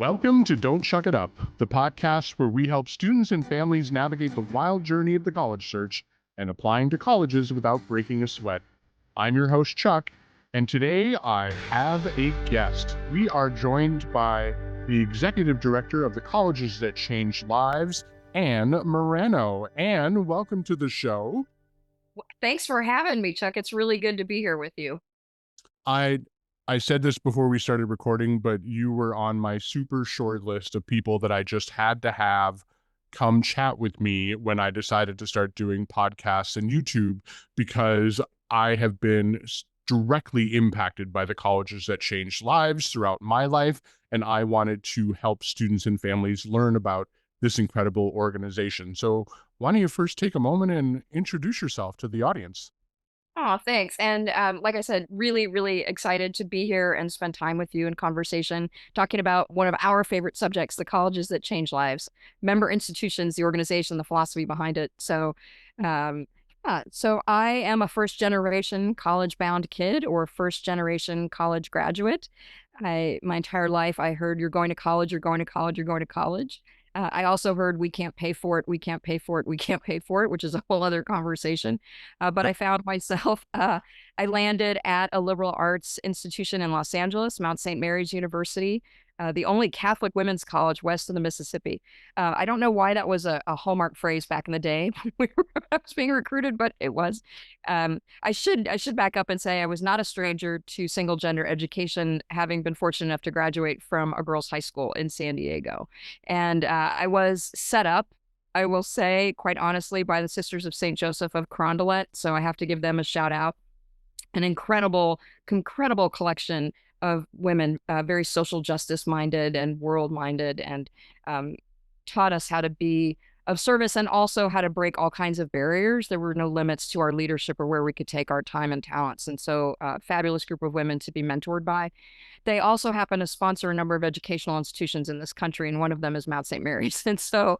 Welcome to Don't Chuck It Up, the podcast where we help students and families navigate the wild journey of the college search and applying to colleges without breaking a sweat. I'm your host, Chuck, and today I have a guest. We are joined by the executive director of the Colleges That Change Lives, Anne Marano. Anne, welcome to the show. Thanks for having me, Chuck. It's really good to be here with you. I said this before we started recording, but you were on my super short list of people that I just had to have come chat with me when I decided to start doing podcasts and YouTube, because I have been directly impacted by the colleges that changed lives throughout my life, and I wanted to help students and families learn about this incredible organization. So why don't you first take a moment and introduce yourself to the audience? Oh, thanks. And like I said, really, really excited to be here and spend time with you in conversation, talking about one of our favorite subjects, the colleges that change lives, member institutions, the organization, the philosophy behind it. Um, so I am a first generation college bound kid or first generation college graduate. My entire life, I heard you're going to college, you're going to college, you're going to college. I also heard we can't pay for it, we can't pay for it, we can't pay for it, which is a whole other conversation. But I found myself, I landed at a liberal arts institution in Los Angeles, Mount St. Mary's University, the only Catholic women's college west of the Mississippi. I don't know why that was a hallmark phrase back in the day when I was being recruited, but it was. I should back up and say I was not a stranger to single gender education, having been fortunate enough to graduate from a girls' high school in San Diego. And I was set up, I will say, quite honestly, by the Sisters of St. Joseph of Carondelet. So I have to give them a shout out. An incredible collection of women, very social justice minded and world minded, and um, taught us how to be of service and also how to break all kinds of barriers. There were no limits to our leadership or where we could take our time and talents. And so, fabulous group of women to be mentored by. They also happen to sponsor a number of educational institutions in this country, and one of them is Mount St. Mary's. And so,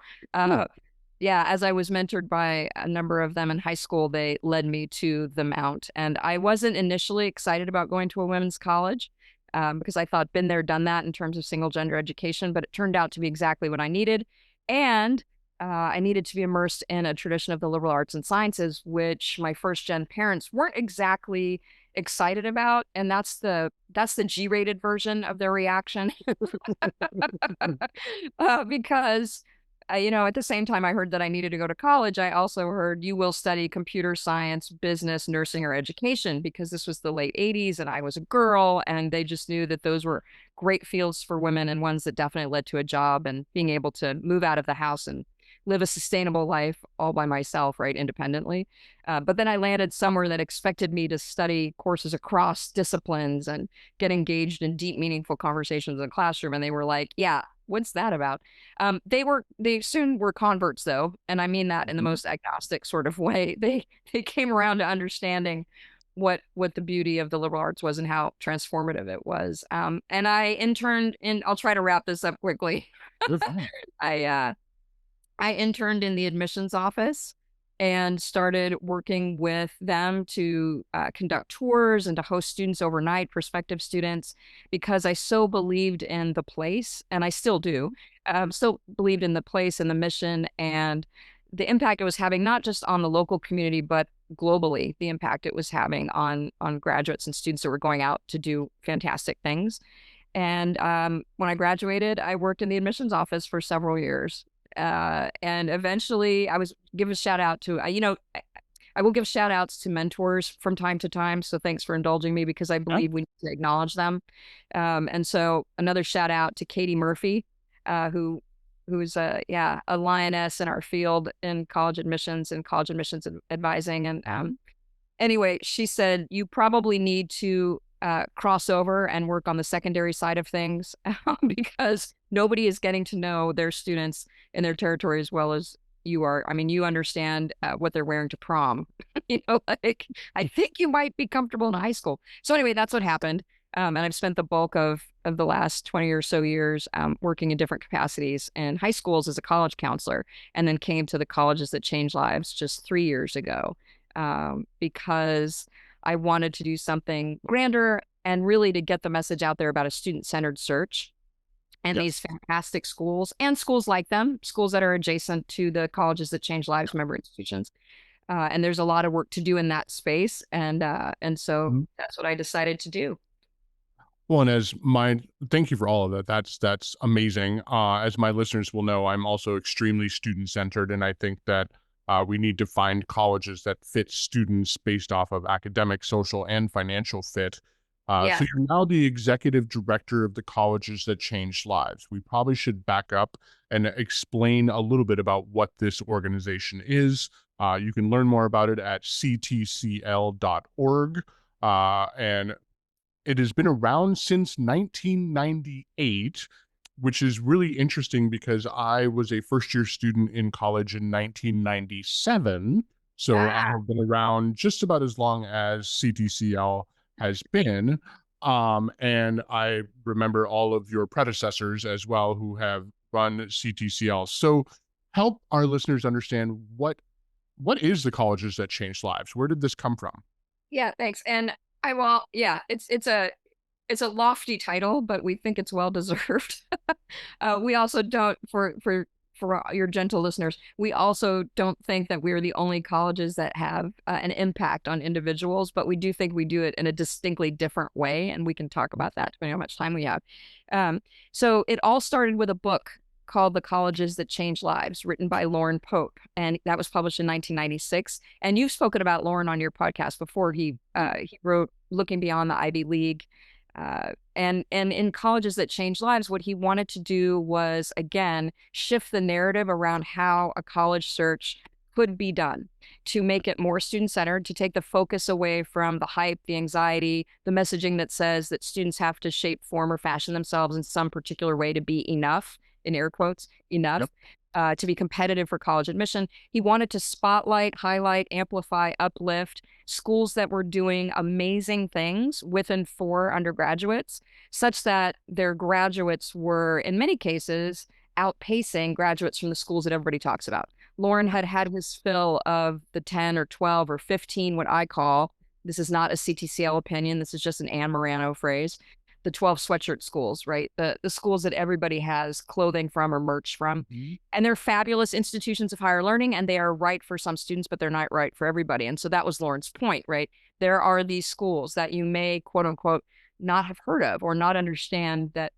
yeah, as I was mentored by a number of them in high school, they led me to the Mount. And I wasn't initially excited about going to a women's college because I thought been there, done that in terms of single gender education, but it turned out to be exactly what I needed. And I needed to be immersed in a tradition of the liberal arts and sciences, which my first gen parents weren't exactly excited about. And that's the G-rated version of their reaction. Because at the same time I heard that I needed to go to college, I also heard you will study computer science, business, nursing, or education, because this was the late 80s and I was a girl, and they just knew that those were great fields for women and ones that definitely led to a job and being able to move out of the house and live a sustainable life all by myself, right, independently. But then I landed somewhere that expected me to study courses across disciplines and get engaged in deep, meaningful conversations in the classroom. And they were like, yeah, what's that about? They soon were converts though. And I mean that in the most agnostic sort of way. They came around to understanding what the beauty of the liberal arts was and how transformative it was. And I interned in, I'll try to wrap this up quickly. I, I interned in the admissions office and started working with them to conduct tours and to host students overnight, prospective students, because I so believed in the place, and I still do. Still believed in the place and the mission and the impact it was having, not just on the local community, but globally, the impact it was having on graduates and students that were going out to do fantastic things. And when I graduated, I worked in the admissions office for several years. And eventually I was give a shout out to, I will give shout outs to mentors from time to time. So thanks for indulging me, because I believe we need to acknowledge them. And so another shout out to Katie Murphy, who's a lioness in our field in college admissions and college admissions advising. And anyway, she said, you probably need to cross over and work on the secondary side of things because nobody is getting to know their students in their territory as well as you are. I mean, you understand what they're wearing to prom. Like, I think you might be comfortable in high school. So anyway, that's what happened. And I've spent the bulk of the last 20 or so years working in different capacities in high schools as a college counselor, and then came to the Colleges That Change Lives just 3 years ago because I wanted to do something grander and really to get the message out there about a student-centered search and Yes. these fantastic schools and schools like them, schools that are adjacent to the colleges that change lives, member institutions. And there's a lot of work to do in that space, and so Mhm. that's what I decided to do. Well, and thank you for all of that. That's amazing. As my listeners will know, I'm also extremely student centered, and I think that we need to find colleges that fit students based off of academic, social, and financial fit. So Yeah. you're now the executive director of the colleges that changed lives. We probably should back up and explain a little bit about what this organization is. You can learn more about it at ctcl.org. And it has been around since 1998, which is really interesting because I was a first year student in college in 1997. So I Ah, have been around just about as long as CTCL has been. And I remember all of your predecessors as well who have run CTCL. So help our listeners understand what is the colleges that changed lives? Where did this come from? yeah, thanks. And I will, yeah, it's a lofty title, but we think it's well deserved. We also don't, for your gentle listeners, we also don't think that we're the only colleges that have an impact on individuals, but we do think we do it in a distinctly different way, and we can talk about that depending on how much time we have. Um, so it all started with a book called The Colleges That Change Lives, written by Lauren Pope, and that was published in 1996. And you've spoken about Lauren on your podcast before. He wrote Looking Beyond the Ivy League. And in Colleges That Change Lives, what he wanted to do was, again, shift the narrative around how a college search could be done to make it more student centered, to take the focus away from the hype, the anxiety, the messaging that says that students have to shape, form, or fashion themselves in some particular way to be enough, in air quotes, enough. Yep. To be competitive for college admission. He wanted to spotlight, highlight, amplify, uplift schools that were doing amazing things with and for undergraduates, such that their graduates were, in many cases, outpacing graduates from the schools that everybody talks about. Lauren had had his fill of the 10 or 12 or 15, what I call, this is not a CTCL opinion, this is just an Anne Marano phrase, the 12 sweatshirt schools, right? The schools that everybody has clothing from or merch from. Mhm. And they're fabulous institutions of higher learning, and they are right for some students, but they're not right for everybody. And so that was Lauren's point, right? There are these schools that you may, quote unquote, not have heard of or not understand that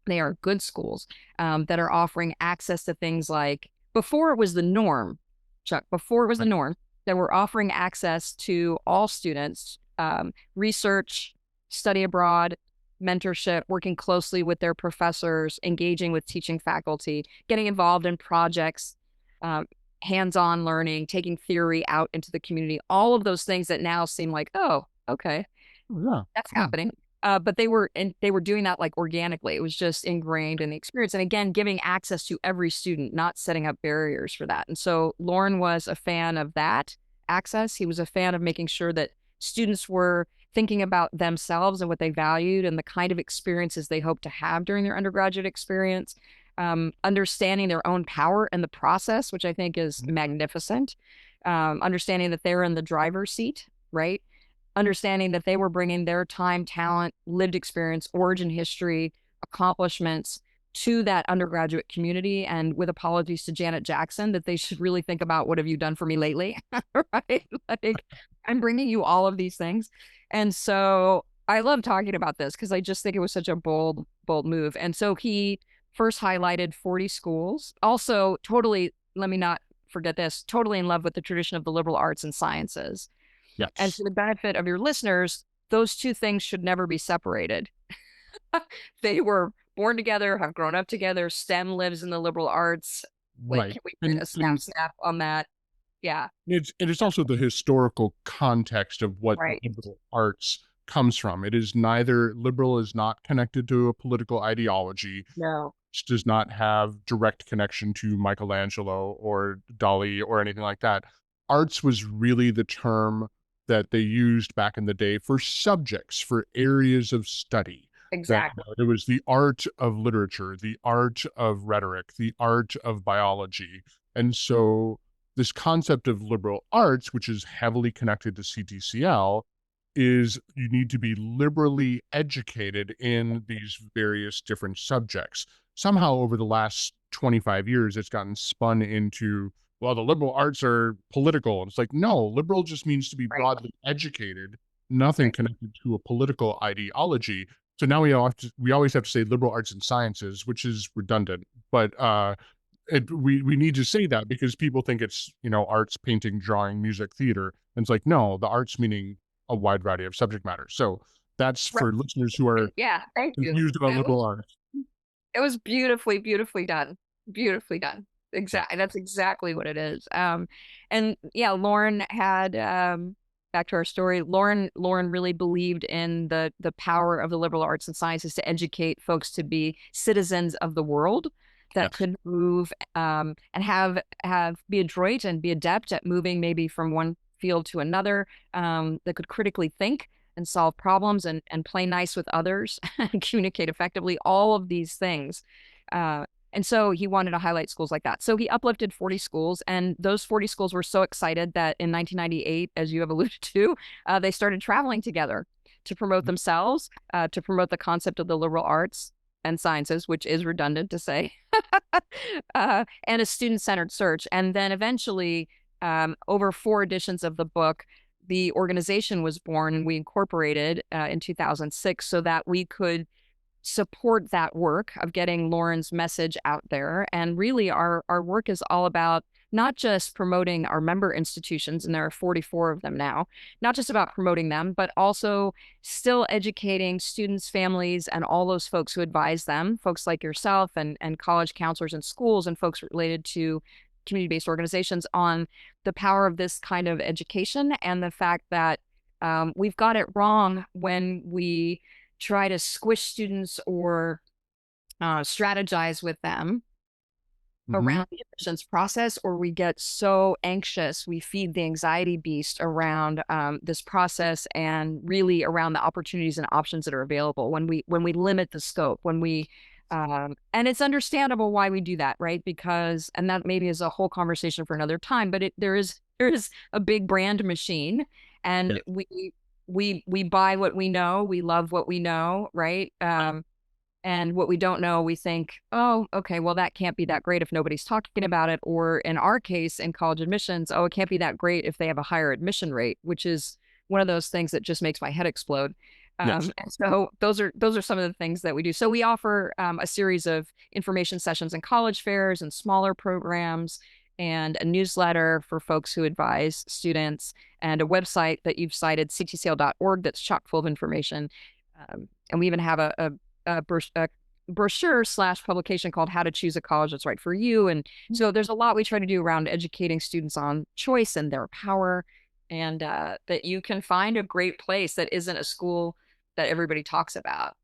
they are good schools, that are offering access to things like, before it was the norm, Chuck, before it was the Right. norm, that we're offering access to all students, research, study abroad, mentorship, working closely with their professors, engaging with teaching faculty, getting involved in projects, um, hands-on learning, taking theory out into the community, all of those things that now seem like, oh, okay, Oh, yeah. that's Yeah. happening. But they were doing that like organically. It was just ingrained in the experience. And again, giving access to every student, not setting up barriers for that. And so Lauren was a fan of that access. He was a fan of making sure that students were thinking about themselves and what they valued and the kind of experiences they hoped to have during their undergraduate experience, understanding their own power in the process, which I think is Mhm. magnificent, understanding that they're in the driver's seat, right? Understanding that they were bringing their time, talent, lived experience, origin history, accomplishments to that undergraduate community. And with apologies to Janet Jackson, that they should really think about, what have you done for me lately? Right? Like, I'm bringing you all of these things. And so I love talking about this because I just think it was such a bold move. And so he first highlighted 40 schools. Also, totally, let me not forget this, totally in love with the tradition of the liberal arts and sciences. And Yes. for the benefit of your listeners, those two things should never be separated. They were born together, have grown up together. STEM lives in the liberal arts. Wait, Right. can we get And a snap on that? Yeah, it's also the historical context of what right. liberal arts comes from. It is neither liberal is not connected to a political ideology. No. Which does not have direct connection to Michelangelo or Dali or anything like that. Arts was really the term that they used back in the day for subjects, for areas of study. That Exactly. it was the art of literature, the art of rhetoric, the art of biology. And so this concept of liberal arts, which is heavily connected to CTCL, is you need to be liberally educated in these various different subjects. Somehow over the last 25 years, it's gotten spun into, well, the liberal arts are political. And it's like, no, liberal just means to be Right. broadly educated, nothing Right. connected to a political ideology. So now we always have to say liberal arts and sciences, which is redundant. But we need to say that because people think it's, arts, painting, drawing, music, theater. And it's like, no, the arts meaning a wide variety of subject matter. So that's Right. for listeners who are Yeah. Thank you. confused about liberal arts. It was beautifully, beautifully done. Beautifully done. Yeah. Exactly. That's exactly what it is. And yeah, Lauren had back to our story. Lauren really believed in the power of the liberal arts and sciences to educate folks to be citizens of the world that Yes. could move and have be adroit and be adept at moving maybe from one field to another, that could critically think and solve problems and play nice with others and communicate effectively, all of these things. Uh, and so he wanted to highlight schools like that. So he uplifted 40 schools, and those 40 schools were so excited that in 1998, as you have alluded to, they started traveling together to promote themselves, to promote the concept of the liberal arts and sciences, which is redundant to say, and a student-centered search. And then eventually, over 4 editions of the book, the organization was born, and we incorporated in 2006 so that we could support that work of getting Lauren's message out there. And really, our work is all about not just promoting our member institutions, and there are 44 of them now, not just about promoting them, but also still educating students, families, and all those folks who advise them, folks like yourself and college counselors and schools and folks related to community-based organizations, on the power of this kind of education and the fact that we've got it wrong when we try to squish students or strategize with them Hmm. around the admissions process, or we get so anxious, we feed the anxiety beast around this process and really around the opportunities and options that are available when we limit the scope, when we and it's understandable why we do that, right? Because, and that maybe is a whole conversation for another time, but there is a big brand machine, Yeah. and we buy what we know, we love what we know, right? And what we don't know, we think, oh, okay, well, that can't be that great if nobody's talking about it. Or in our case, in college admissions, oh, it can't be that great if they have a higher admission rate, which is one of those things that just makes my head explode. Yes. And so those are some of the things that we do. So we offer a series of information sessions and college fairs and smaller programs, and a newsletter for folks who advise students, and a website that you've cited, ctcl.org, that's chock full of information. And we even have a brochure slash publication called How to Choose a College That's Right for You. And so there's a lot we try to do around educating students on choice and their power, and that you can find a great place that isn't a school that everybody talks about,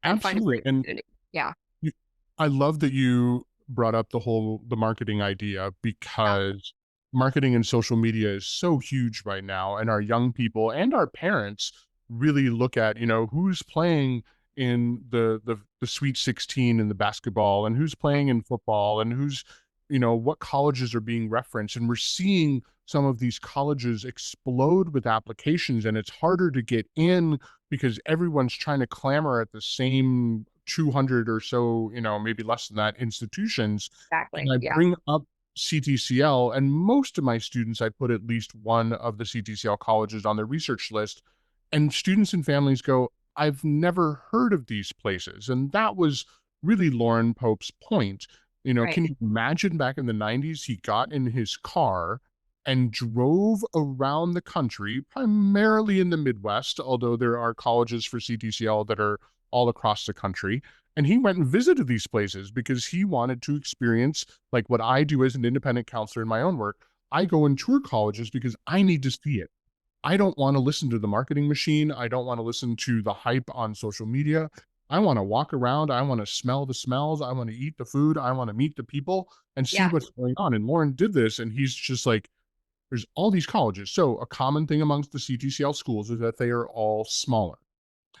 and find a Absolutely. great And community. Yeah. you, I love that you brought up the marketing idea, Yeah. because marketing and social media is so huge right now, and our young people and our parents really look at, who's playing in the Sweet 16 in the basketball, and who's playing in football, and who's, what colleges are being referenced. And we're seeing some of these colleges explode with applications, and it's harder to get in because everyone's trying to clamor at the same 200 or so, maybe less than that, institutions. And Exactly. I Yeah. bring up CTCL, and most of my students, I put at least one of the CTCL colleges on their research list. And students and families go, I've never heard of these places. And that was really Lauren Pope's point. Right. Can you imagine back in the 90s, he got in his car and drove around the country, primarily in the Midwest, although there are colleges for CTCL that are all across the country. And he went and visited these places because he wanted to experience, like what I do as an independent counselor in my own work. I go and tour colleges because I need to see it. I don't want to listen to the marketing machine. I don't want to listen to the hype on social media. I want to walk around. I want to smell the smells. I want to eat the food. I want to meet the people and see Yeah. what's going on. And Lauren did this, and he's just like, there's all these colleges. So a common thing amongst the CTCL schools is that they are all smaller.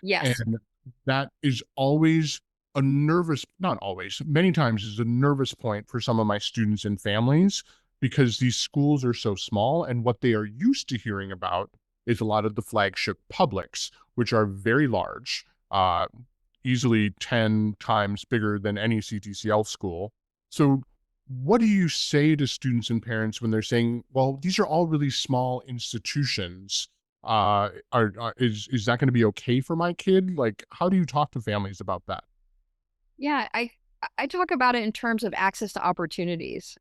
Yes. And that is always a nervous, not always, many times is a nervous point for some of my students and families, because these schools are so small, and what they are used to hearing about is a lot of the flagship publics, which are very large, easily 10 times bigger than any CTCL school. So, what do you say to students and parents when they're saying, "Well, these are all really small institutions. Is that going to be okay for my kid?" Like, how do you talk to families about that? Yeah, I talk about it in terms of access to opportunities.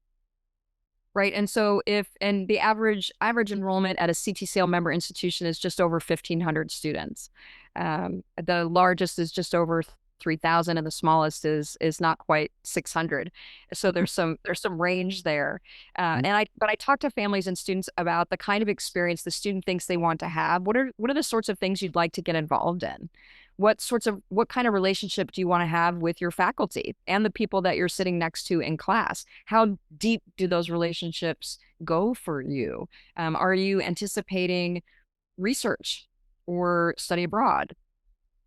Right. And so if and the average enrollment at a CTCL member institution is just over 1,500 students. The largest is just over 3,000 and the smallest is not quite 600. So there's some range there. But I talk to families and students about the kind of experience the student thinks they want to have. What are the sorts of things you'd like to get involved in? What kind of relationship do you want to have with your faculty and the people that you're sitting next to in class? How deep do those relationships go for you? Are you anticipating research or study abroad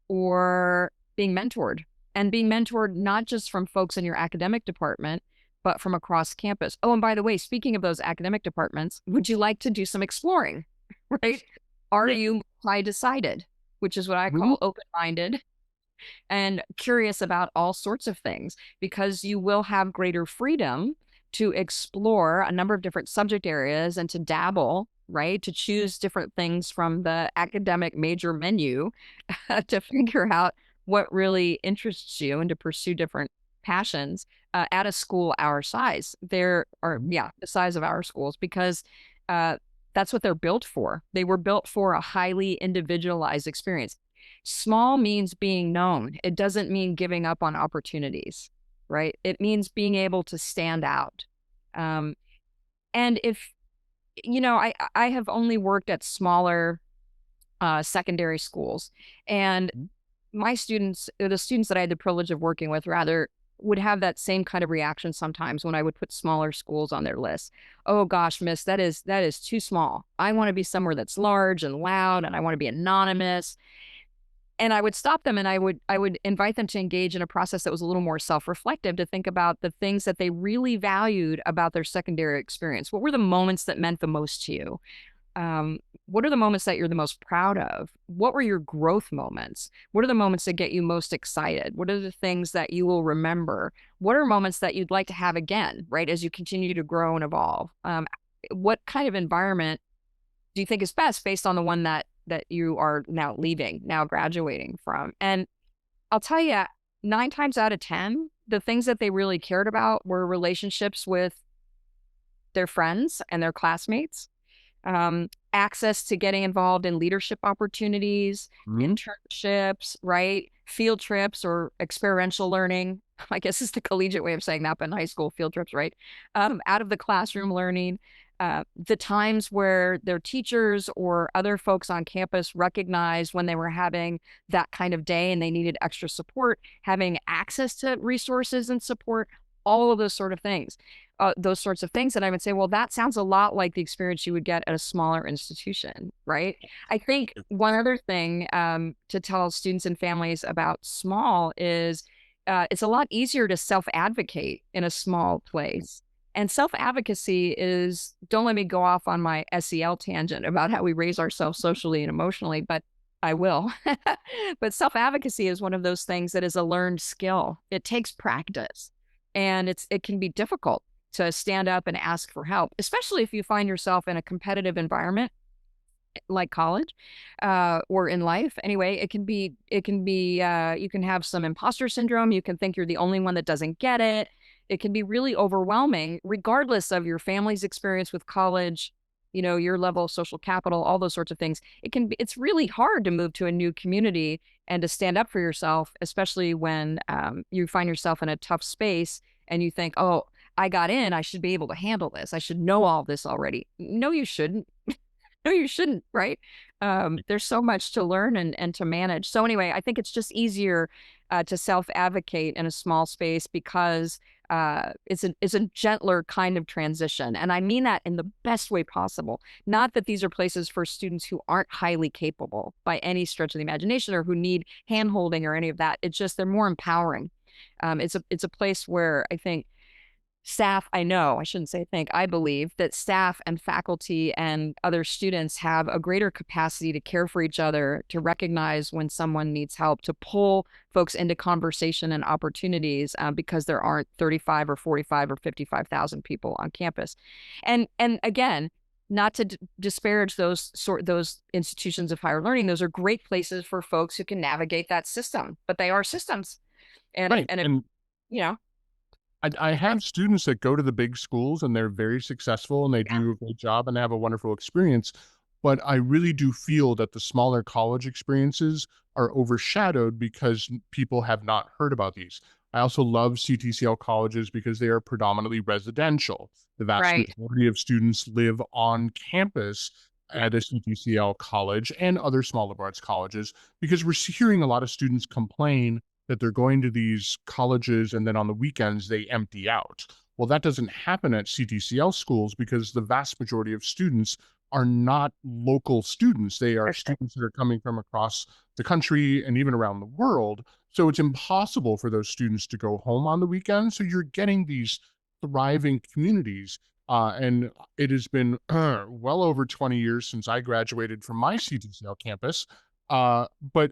or being mentored? And being mentored not just from folks in your academic department, but from across campus. Oh, and by the way, speaking of those academic departments, would you like to do some exploring? Right? Are you multi decided, which is what I Mhm. call open minded and curious about all sorts of things because you will have greater freedom to explore a number of different subject areas and to dabble, right? To choose different things from the academic major menu to figure out what really interests you and to pursue different passions at a school our size. There are, yeah, the size of our schools because uh, that's what they're built for. They were built for a highly individualized experience. Small means being known. It doesn't mean giving up on opportunities, right? It means being able to stand out. Um, and if, I have only worked at smaller secondary schools, and my students, the students that I had the privilege of working with, rather, would have that same kind of reaction sometimes when I would put smaller schools on their list. Oh gosh, miss, that is too small. I want to be somewhere that's large and loud, and I want to be anonymous. And I would stop them and I would invite them to engage in a process that was a little more self-reflective to think about the things that they really valued about their secondary experience. What were the moments that meant the most to you? What are the moments that you're the most proud of? What were your growth moments? What are the moments that get you most excited? What are the things that you will remember? What are moments that you'd like to have again, right, as you continue to grow and evolve? What kind of environment do you think is best based on the one that you are now leaving, now graduating from? And I'll tell you, 9 times out of 10, the things that they really cared about were relationships with their friends and their classmates, access to getting involved in leadership opportunities, Mhm. internships, right? Field trips or experiential learning. I guess is the collegiate way of saying that, but in high school, field trips, right? Out of the classroom learning, the times where their teachers or other folks on campus recognized when they were having that kind of day and they needed extra support, having access to resources and support, all of those sort of things. Those sorts of things. And I would say, well, that sounds a lot like the experience you would get at a smaller institution, right? I think one other thing to tell students and families about small is it's a lot easier to self advocate in a small place. And self advocacy is, don't let me go off on my SEL tangent about how we raise ourselves socially and emotionally, but I will. But self advocacy is one of those things that is a learned skill. It takes practice and it can be difficult to stand up and ask for help, especially if you find yourself in a competitive environment like college or in life. Anyway, you can have some imposter syndrome. You can think you're the only one that doesn't get it. It can be really overwhelming, regardless of your family's experience with college, your level of social capital, all those sorts of things. It's really hard to move to a new community and to stand up for yourself, especially when you find yourself in a tough space and you think, oh, I got in, I should be able to handle this. I should know all this already. No, you shouldn't. No, you shouldn't, right? There's so much to learn and to manage. So anyway, I think it's just easier to self-advocate in a small space because it's a gentler kind of transition. And I mean that in the best way possible. Not that these are places for students who aren't highly capable by any stretch of the imagination or who need handholding or any of that. It's just they're more empowering. It's a place where I think staff, I know, I shouldn't say think, I believe that staff and faculty and other students have a greater capacity to care for each other, to recognize when someone needs help, to pull folks into conversation and opportunities, because there aren't 35 or 45 or 55,000 people on campus. And again, not to disparage those institutions of higher learning, those are great places for folks who can navigate that system, but they are systems. Right. And if, And you know, I have students that go to the big schools and they're very successful and they yeah, do a great job and have a wonderful experience. But I really do feel that the smaller college experiences are overshadowed because people have not heard about these. I also love CTCL colleges because they are predominantly residential. The vast right. majority of students live on campus Yeah, at a CTCL college and other small liberal arts colleges because we're hearing a lot of students complain that they're going to these colleges and then on the weekends they empty out. Well, that doesn't happen at CTCL schools because the vast majority of students are not local students. They are for sure. students that are coming from across the country and even around the world. So it's impossible for those students to go home on the weekends. So you're getting these thriving communities. And it has been well over 20 years since I graduated from my CTCL campus. But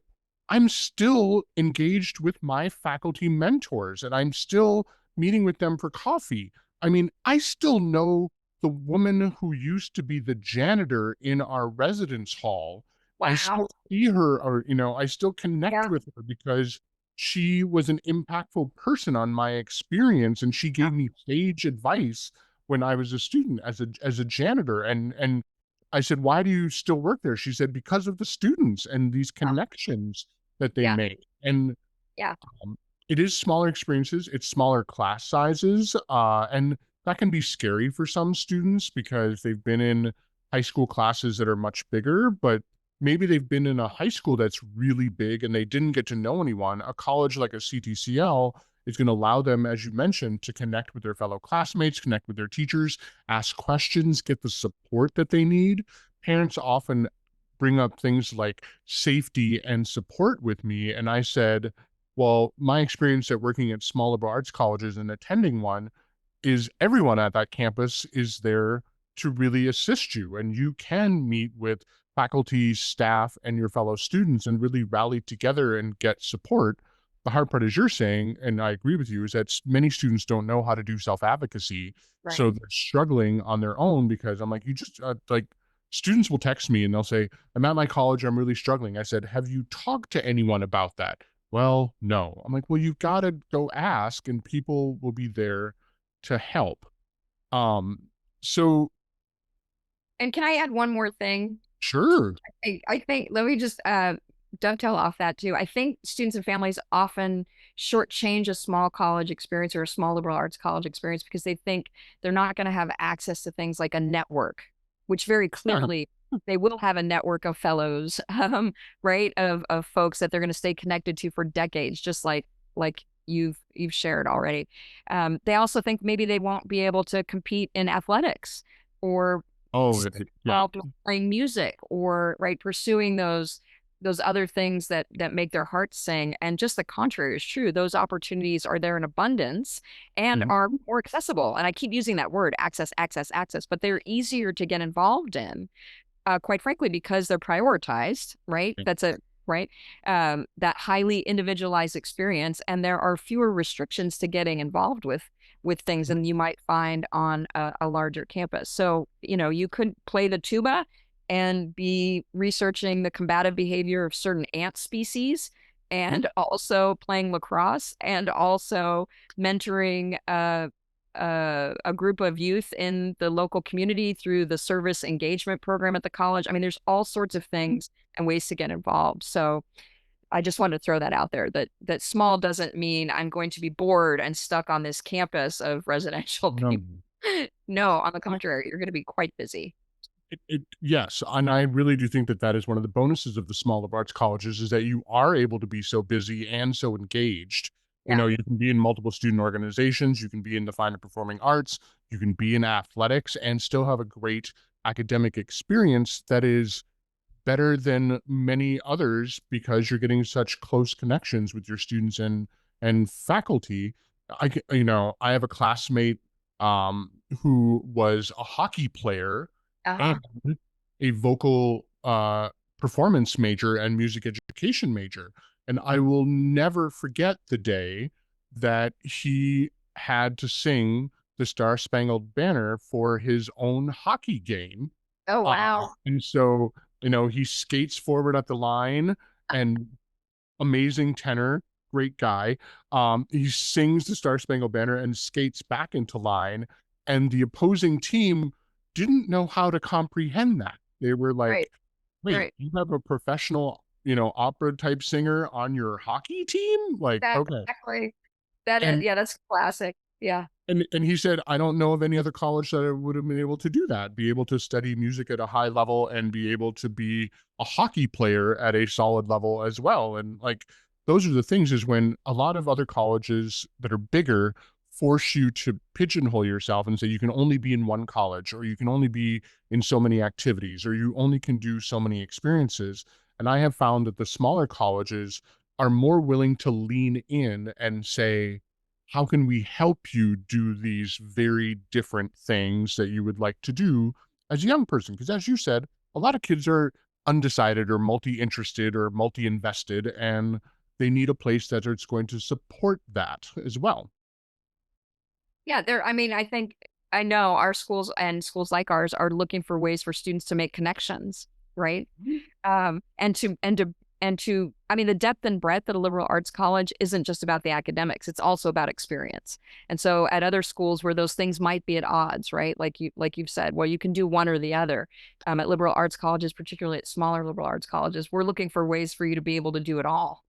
I'm still engaged with my faculty mentors and I'm still meeting with them for coffee. I mean, I still know the woman who used to be the janitor in our residence hall. I Wow. still see her, or, I still connect Yeah. with her because she was an impactful person on my experience and she Yeah. gave me sage advice when I was a student as a janitor. And I said, "Why do you still work there?" She said, "Because of the students and these Yeah. connections that they Yeah. make." And Yeah. it is smaller experiences, it's smaller class sizes, and that can be scary for some students because they've been in high school classes that are much bigger, but maybe they've been in a high school that's really big and they didn't get to know anyone. A college like a CTCL is going to allow them, as you mentioned, to connect with their fellow classmates, connect with their teachers, ask questions, get the support that they need. Parents often bring up things like safety and support with me, and I said, well, my experience at working at small liberal arts colleges and attending one is everyone at that campus is there to really assist you. And you can meet with faculty, staff, and your fellow students and really rally together and get support. The hard part, as you're saying, and I agree with you, is that many students don't know how to do self advocacy. Right. So they're struggling on their own because I'm like, you just like, students will text me and they'll say, "I'm at my college, I'm really struggling." I said, "Have you talked to anyone about that?" "Well, no." I'm like, "Well, you've got to go ask and people will be there to help." Um, so And can I add one more thing? sure. I think, let me just dovetail off that too. I think students and families often shortchange a small college experience or a small liberal arts college experience because they think they're not going to have access to things like a network, which very Yeah. clearly they will have a network of fellows, right? Of folks that they're going to stay connected to for decades, just like you've shared already. They also think maybe they won't be able to compete in athletics or Oh, yeah. involved with playing music or right pursuing those other things that make their hearts sing. And just the contrary is true. Those opportunities are there in abundance and Mhm. are more accessible. And I keep using that word, access, access, access, but they're easier to get involved in, quite frankly, because they're prioritized, right? Yeah. That's a right, that highly individualized experience, and there are fewer restrictions to getting involved with things than you might find on a larger campus. So, you could play the tuba and be researching the combative behavior of certain ant species, Mhm. and also playing lacrosse, and also mentoring a group of youth in the local community through the service engagement program at the college. I mean, there's all sorts of things and ways to get involved. So I just wanted to throw that out there, that small doesn't mean I'm going to be bored and stuck on this campus of residential No. people. No, on the contrary, you're going to be quite busy. Yes, and I really do think that that is one of the bonuses of the small liberal arts colleges is that you are able to be so busy and so engaged. Yeah. You can be in multiple student organizations, you can be in the fine and performing arts, you can be in athletics and still have a great academic experience that is better than many others because you're getting such close connections with your students and faculty. I have a classmate who was a hockey player and Uh-huh. a vocal performance major and music education major. And I will never forget the day that he had to sing the Star Spangled Banner for his own hockey game. Oh, Uh, wow. and so, he skates forward at the line and amazing tenor, great guy. He sings the Star Spangled Banner and skates back into line. And the opposing team didn't know how to comprehend that. They were Right. like, wait, Right. you have a professional, opera type singer on your hockey team? Like, okay. Exactly. That is, And yeah, that's classic. Yeah. and he said, I don't know of any other college that would have been able to do that, be able to study music at a high level and be able to be a hockey player at a solid level as well. And like those are the things is when a lot of other colleges that are bigger force you to pigeonhole yourself and say you can only be in one college or you can only be in so many activities or you only can do so many experiences. And I have found that the smaller colleges are more willing to lean in and say, how can we help you do these very different things that you would like to do as a young person? Because as you said, a lot of kids are undecided or multi-interested or multi-invested, and they need a place that is going to support that as well. Yeah, I mean, I know our schools and schools like ours are looking for ways for students to make connections, right? Mhm. I mean, the depth and breadth at a liberal arts college isn't just about the academics, it's also about experience. And so at other schools where those things might be at odds, right? Like you've said, well, you can do one or the other. At liberal arts colleges, particularly at smaller liberal arts colleges, we're looking for ways for you to be able to do it all.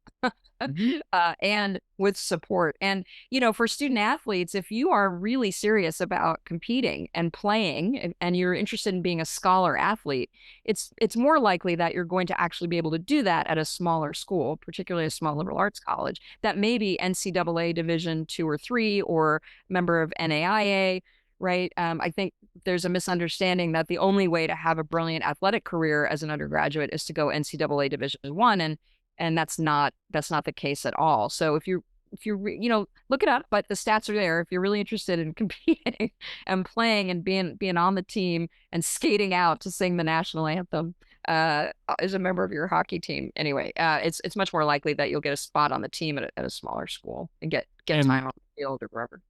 Mhm. And with support. And, for student athletes, if you are really serious about competing and playing and you're interested in being a scholar athlete, it's more likely that you're going to actually be able to do that at a smaller school, particularly a small liberal arts college that may be NCAA Division 2 or 3 or member of NAIA. Right. I think there's a misunderstanding that the only way to have a brilliant athletic career as an undergraduate is to go NCAA Division 1, and that's not the case at all. So if you look it up, but the stats are there. If you're really interested in competing and playing and being on the team and skating out to sing the national anthem as a member of your hockey team, anyway, it's much more likely that you'll get a spot on the team at a smaller school and get And time on the field or wherever.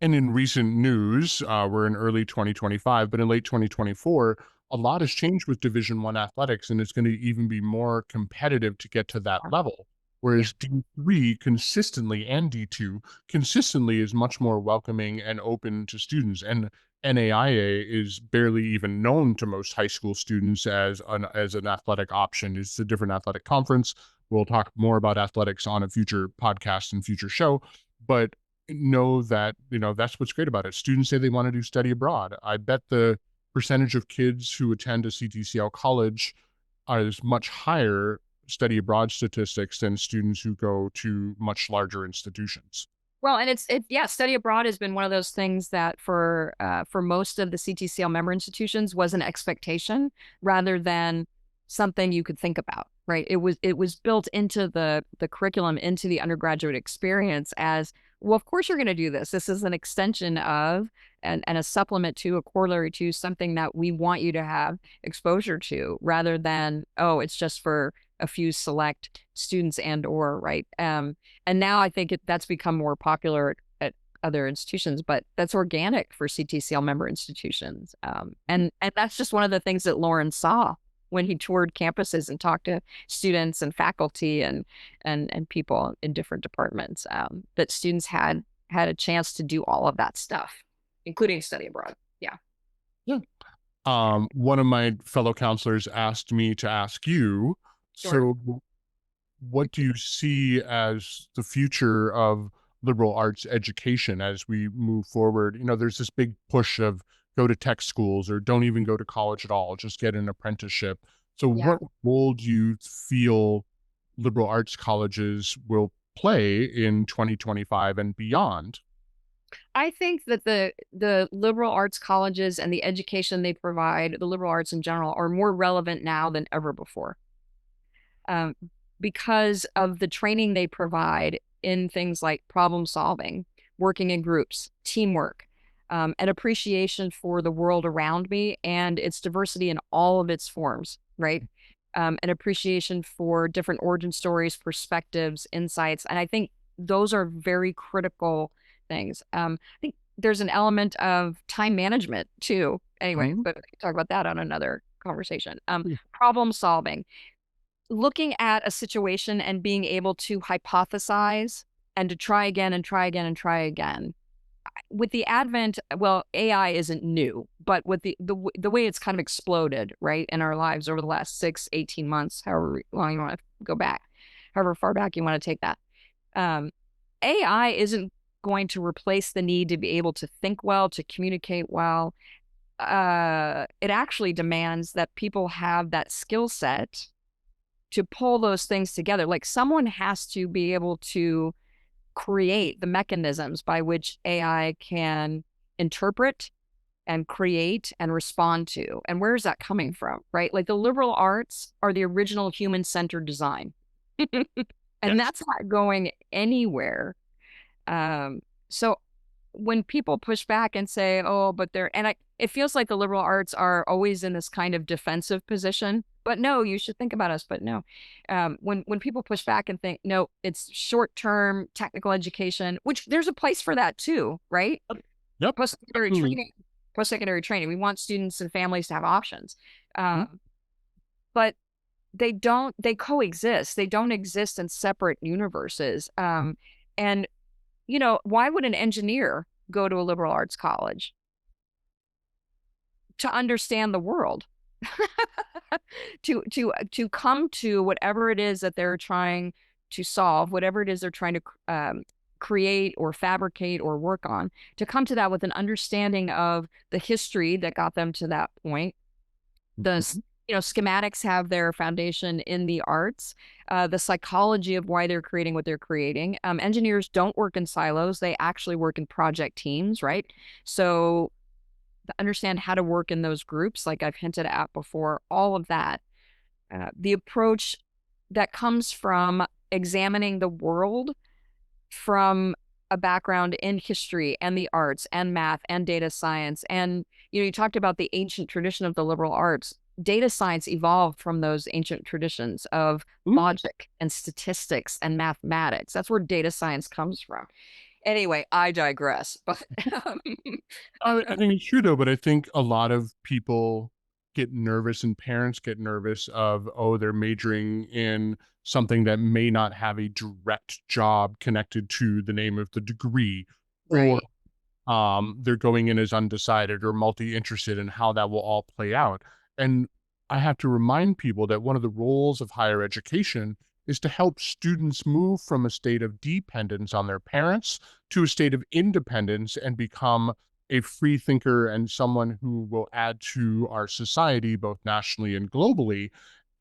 And in recent news, we're in early 2025, but in late 2024, a lot has changed with Division 1 athletics, and it's going to even be more competitive to get to that level. Yeah. Whereas D3 consistently and D2 consistently is much more welcoming and open to students. And NAIA is barely even known to most high school students as an athletic option. It's a different athletic conference. We'll talk more about athletics on a future podcast and future show. But know that, that's what's great about it. Students say they want to do study abroad. I bet the percentage of kids who attend a CTCL college is much higher study abroad statistics than students who go to much larger institutions. Well, and yeah, study abroad has been one of those things that for most of the CTCL member institutions was an expectation rather than something you could think about, right? It was built into the curriculum, into the undergraduate experience as, well, of course you're going to do this. This is an extension of and a supplement to, a corollary to something that we want you to have exposure to, rather than, oh, it's just for a few select students and or right. And now I think that's become more popular at other institutions, but that's organic for CTCL member institutions. And that's just one of the things that Lauren saw when he toured campuses and talked to students and faculty and people in different departments, that students had a chance to do all of that stuff, including study abroad. Yeah. Yeah. One of my fellow counselors asked me to ask you, Sure. so what do you see as the future of liberal arts education as we move forward? There's this big push of go to tech schools or don't even go to college at all, just get an apprenticeship. So Yeah. what role do you feel liberal arts colleges will play in 2025 and beyond? I think that the liberal arts colleges and the education they provide, the liberal arts in general, are more relevant now than ever before, um, because of the training they provide in things like problem solving, working in groups, teamwork. an appreciation for the world around me and its diversity in all of its forms, right? An appreciation for different origin stories, perspectives, insights. And I think those are very critical things. I think there's an element of time management too. Anyway, Mhm. but we can talk about that on another conversation. Problem solving, looking at a situation and being able to hypothesize and to try again and try again and try again. With the advent, well, AI isn't new, but with the way it's kind of exploded, right, in our lives over the last 6, 18 months, however long you want to go back, however far back you want to take that. Um, AI isn't going to replace the need to be able to think well, to communicate well. It actually demands that people have that skill set to pull those things together. Like someone has to be able to create the mechanisms by which AI can interpret and create and respond to. And where is that coming from, right? Like the liberal arts are the original human centered design. And Yes. that's not going anywhere. Um, so when people push back and say, "Oh, but they're," and it feels like the liberal arts are always in this kind of defensive position. But no, you should think about us. But no, when people push back and think, "No, it's short term technical education," which there's a place for that too, right? Yep. Post secondary Absolutely. training, post secondary training. We want students and families to have options, Mhm. but they coexist. They don't exist in separate universes. And why would an engineer go to a liberal arts college? To understand the world, to come to whatever it is that they're trying to solve, whatever it is they're trying to create or fabricate or work on, to come to that with an understanding of the history that got them to that point. The Mhm. schematics have their foundation in the arts, the psychology of why they're creating what they're creating. Engineers don't work in silos; they actually work in project teams, right? So understand how to work in those groups, like I've hinted at before, all of that. The approach that comes from examining the world from a background in history and the arts and math and data science. And, you talked about the ancient tradition of the liberal arts. Data science evolved from those ancient traditions of Mhm. logic and statistics and mathematics. That's where data science comes from. Anyway, I digress, but I think it's true though, but I think a lot of people get nervous and parents get nervous of, oh, they're majoring in something that may not have a direct job connected to the name of the degree, or right. they're going in as undecided or multi-interested in how that will all play out. And I have to remind people that one of the roles of higher education is to help students move from a state of dependence on their parents to a state of independence and become a free thinker and someone who will add to our society, both nationally and globally.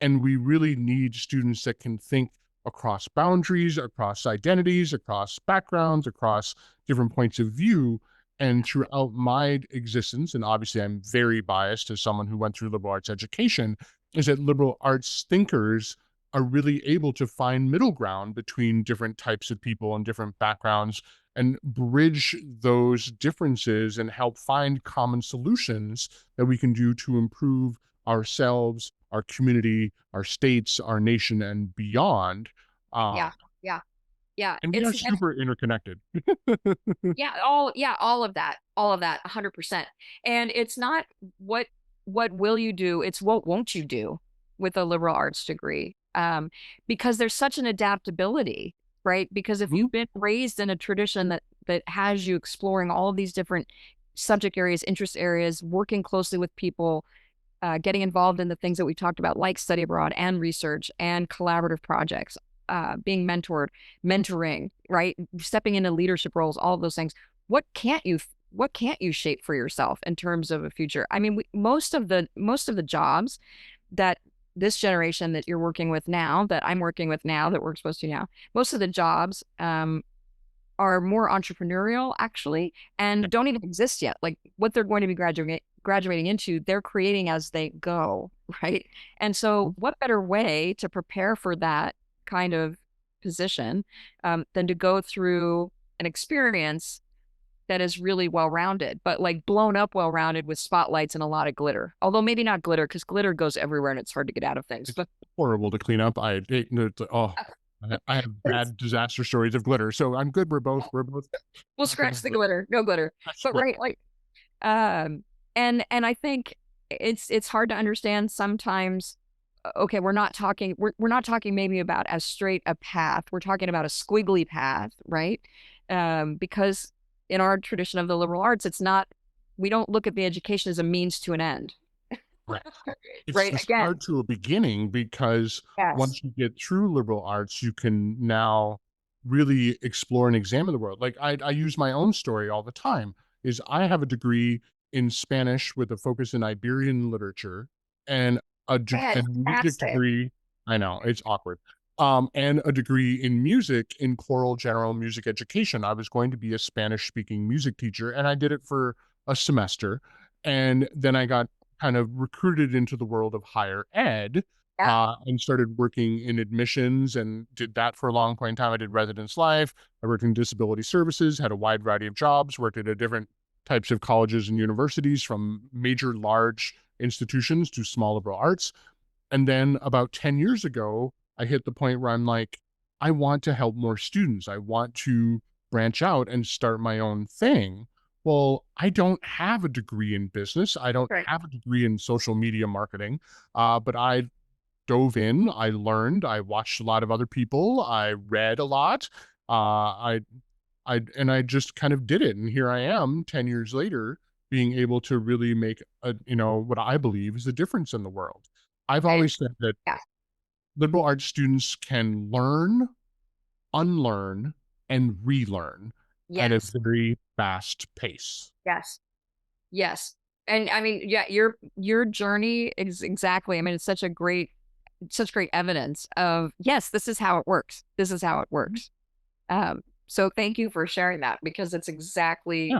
And we really need students that can think across boundaries, across identities, across backgrounds, across different points of view. And throughout my existence, and obviously I'm very biased as someone who went through liberal arts education, is that liberal arts thinkers are really able to find middle ground between different types of people and different backgrounds and bridge those differences and help find common solutions that we can do to improve ourselves, our community, our states, our nation, and beyond. Yeah, Um, yeah, yeah. and we are super interconnected. All of that, 100%. And it's not what will you do, it's what won't you do with a liberal arts degree. Because there's such an adaptability, right? Because if Mhm. you've been raised in a tradition that has you exploring all of these different subject areas, interest areas, working closely with people, getting involved in the things that we talked about, like study abroad and research and collaborative projects, being mentoring, right? Stepping into leadership roles, all of those things. What can't you what can't you shape for yourself in terms of a future? I mean, most of the jobs that this generation that you're working with now, that I'm working with now, that we're exposed to now, most of the jobs are more entrepreneurial actually Yeah. and don't even exist yet. Like what they're going to be graduating into, they're creating as they go, right? And so what better way to prepare for that kind of position than to go through an experience that is really well-rounded, but like blown up well-rounded with spotlights and a lot of glitter. Although maybe not glitter, because glitter goes everywhere and it's hard to get out of things. It's But horrible to clean up. I have bad disaster stories of glitter, so I'm good. We're both we'll not gonna scratch the glitter, no glitter. But right. right, like um and I think it's hard to understand sometimes. Okay, we're not talking maybe about as straight a path. We're talking about a squiggly path, right? Because in our tradition of the liberal arts, it's not, we don't look at the education as a means to an end. Right. It's Right, the again. start to a beginning, because Yes. once you get through liberal arts, you can now really explore and examine the world. Like I use my own story all the time. Is I have a degree in Spanish with a focus in Iberian literature, and and a music Fantastic. degree. I know it's awkward. And a degree in music in choral general music education. I was going to be a Spanish speaking music teacher, and I did it for a semester. And then I got kind of recruited into the world of higher ed, Yeah. and started working in admissions and did that for a long point in time. I did residence life. I worked in disability services, had a wide variety of jobs, worked at a different types of colleges and universities, from major large institutions to small liberal arts. And then about 10 years ago, I hit the point where I'm like, I want to help more students. I want to branch out and start my own thing. Well, I don't have a degree in business. I don't Right. have a degree in social media marketing, but I dove in. I learned. I watched a lot of other people. I read a lot. I just kind of did it, and here I am, 10 years later, being able to really make what I believe is a difference in the world. I've And always said that yeah. liberal arts students can learn, unlearn, and relearn at a Yes. very fast pace. Yes. Yes. And I mean, yeah, your journey is exactly, I mean, it's such great evidence of, yes, this is how it works. This is how it works. So thank you for sharing that, because Yeah. it's exactly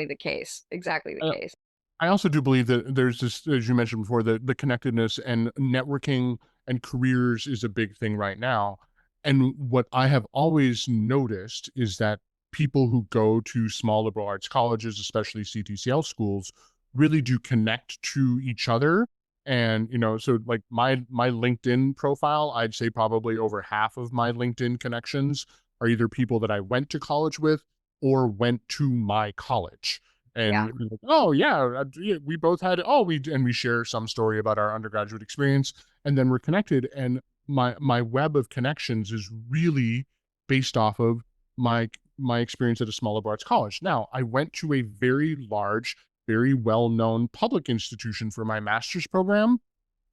the case. Exactly the Uh, case. I also do believe that there's this, as you mentioned before, the connectedness and networking and careers is a big thing right now. And what I have always noticed is that people who go to small liberal arts colleges, especially CTCL schools, really do connect to each other. And so like my LinkedIn profile, I'd say probably over half of my LinkedIn connections are either people that I went to college with or went to my college. Yeah. And we're like, oh yeah, yeah, we both had, we share some story about our undergraduate experience, and then we're connected. And my web of connections is really based off of my experience at a small liberal arts college. Now, I went to a very large, very well-known public institution for my master's program,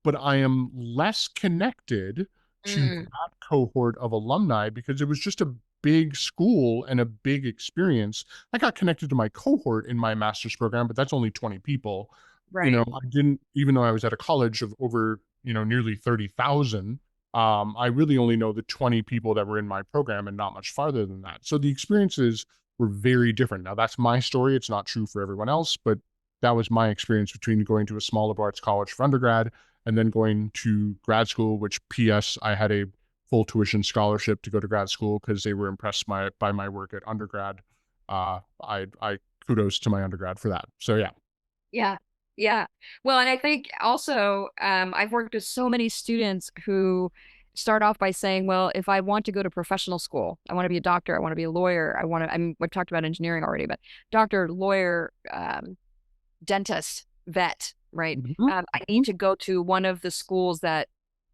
but I am less connected to Mm, that cohort of alumni because it was just a big school and a big experience. I got connected to my cohort in my master's program, but that's only 20 people. right. I didn't, even though I was at a college of over, nearly 30,000, I really only know the 20 people that were in my program and not much farther than that. So the experiences were very different. Now, that's my story. It's not true for everyone else, but that was my experience between going to a small liberal arts college for undergrad and then going to grad school, which PS, I had a full tuition scholarship to go to grad school because they were impressed by my work at undergrad. I kudos to my undergrad for that. So yeah. Yeah. Yeah. Well, and I think also, I've worked with so many students who start off by saying, well, if I want to go to professional school, I want to be a doctor, I want to be a lawyer, we've talked about engineering already, but doctor, lawyer, dentist, vet, right? Mhm, I need to go to one of the schools that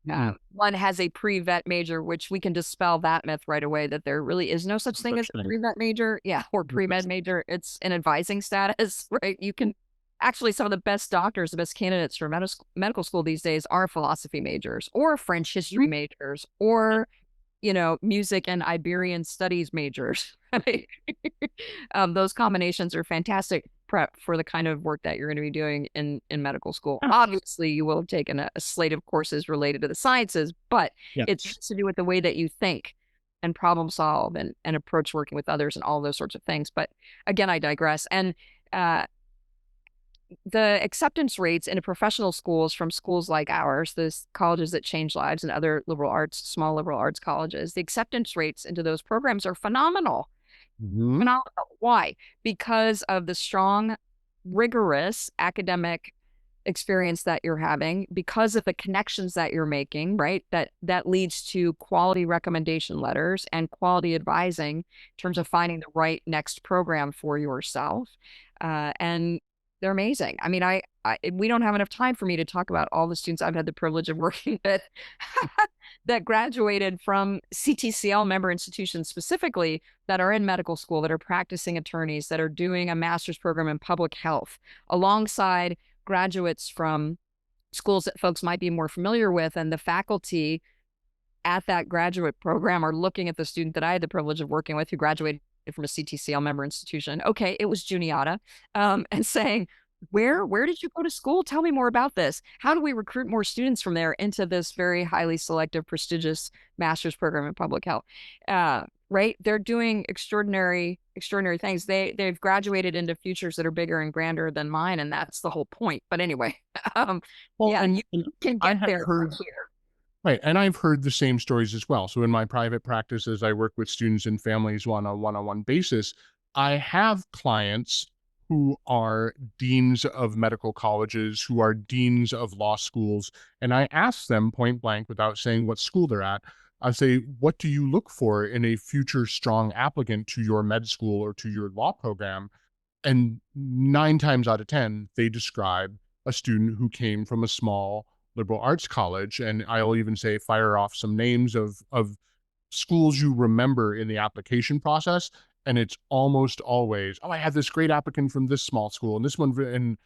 mhm. one has a pre-vet major, which we can dispel that myth right away, that there really is no such No thing as such a thing. pre-vet major. Yeah, or No such pre-med thing. major. It's an advising status, right? You can actually, some of the best doctors, the best candidates for medical school these days are philosophy majors or French history majors or, music and Iberian studies majors. Right? Those combinations are fantastic prep for the kind of work that you're going to be doing in medical school. Yeah. Obviously, you will have taken a slate of courses related to the sciences, but it Yes. has to do with the way that you think and problem solve and approach working with others and all those sorts of things. But again, I digress. And uh, the acceptance rates into professional schools from schools like ours, the colleges that change lives and other liberal arts, small liberal arts colleges, the acceptance rates into those programs are phenomenal. Hmm. Phenomenal. Why? Because of the strong, rigorous academic experience that you're having, because of the connections that you're making, right? That leads to quality recommendation letters and quality advising in terms of finding the right next program for yourself. And they're amazing. I mean, we don't have enough time for me to talk about all the students I've had the privilege of working with that graduated from CTCL member institutions specifically, that are in medical school, that are practicing attorneys, that are doing a master's program in public health alongside graduates from schools that folks might be more familiar with. And the faculty at that graduate program are looking at the student that I had the privilege of working with who graduated from a CTCL member institution. Okay, it was Juniata, and saying, where did you go to school? Tell me more about this. How do we recruit more students from there into this very highly selective, prestigious master's program in public health? Right? They're doing extraordinary things. They've graduated into futures that are bigger and grander than mine, and that's the whole point. But anyway, um, Well, yeah, you and can I get have there from heard, here. right, and I've heard the same stories as well. So in my private practices, I work with students and families on a one-on-one basis. I have clients who are deans of medical colleges, who are deans of law schools, and I ask them point blank, without saying what school they're at, I say, what do you look for in a future strong applicant to your med school or to your law program? And 9 times out of 10, they describe a student who came from a small liberal arts college, and I'll even say fire off some names of schools you remember in the application process, and it's almost always, "Oh, I had this great applicant from this small school, and this one," and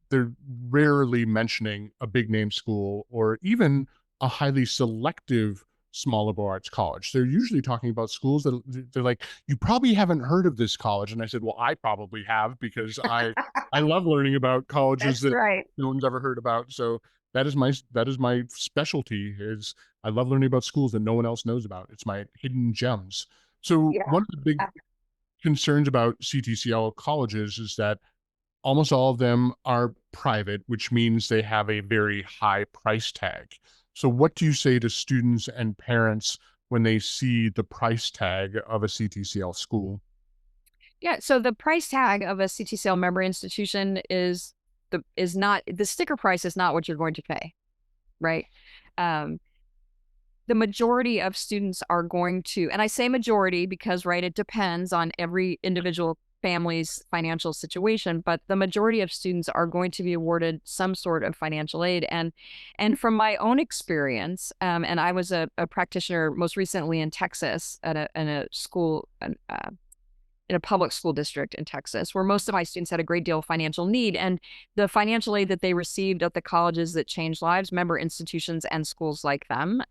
they're rarely mentioning a big name school or even a highly selective small liberal arts college. They're usually talking about schools that they're like, "You probably haven't heard of this college." And I said, "Well, I probably have because I love learning about colleges That's that right. no one's ever heard about." So that is my specialty is I love learning about schools that no one else knows about. It's my hidden gems. So Yeah. one of the big concerns about CTCL colleges is that almost all of them are private, which means they have a very high price tag. So what do you say to students and parents when they see the price tag of a CTCL school? Yeah, so the price tag of a CTCL member institution is not the sticker price is not what you're going to pay, right? Um, the majority of students are going to, and I say majority because, right, it depends on every individual family's financial situation, but the majority of students are going to be awarded some sort of financial aid. And from my own experience, and I was a practitioner most recently in Texas at a school, in a public school district in Texas, where most of my students had a great deal of financial need. And the financial aid that they received at the colleges that changed lives, member institutions and schools like them,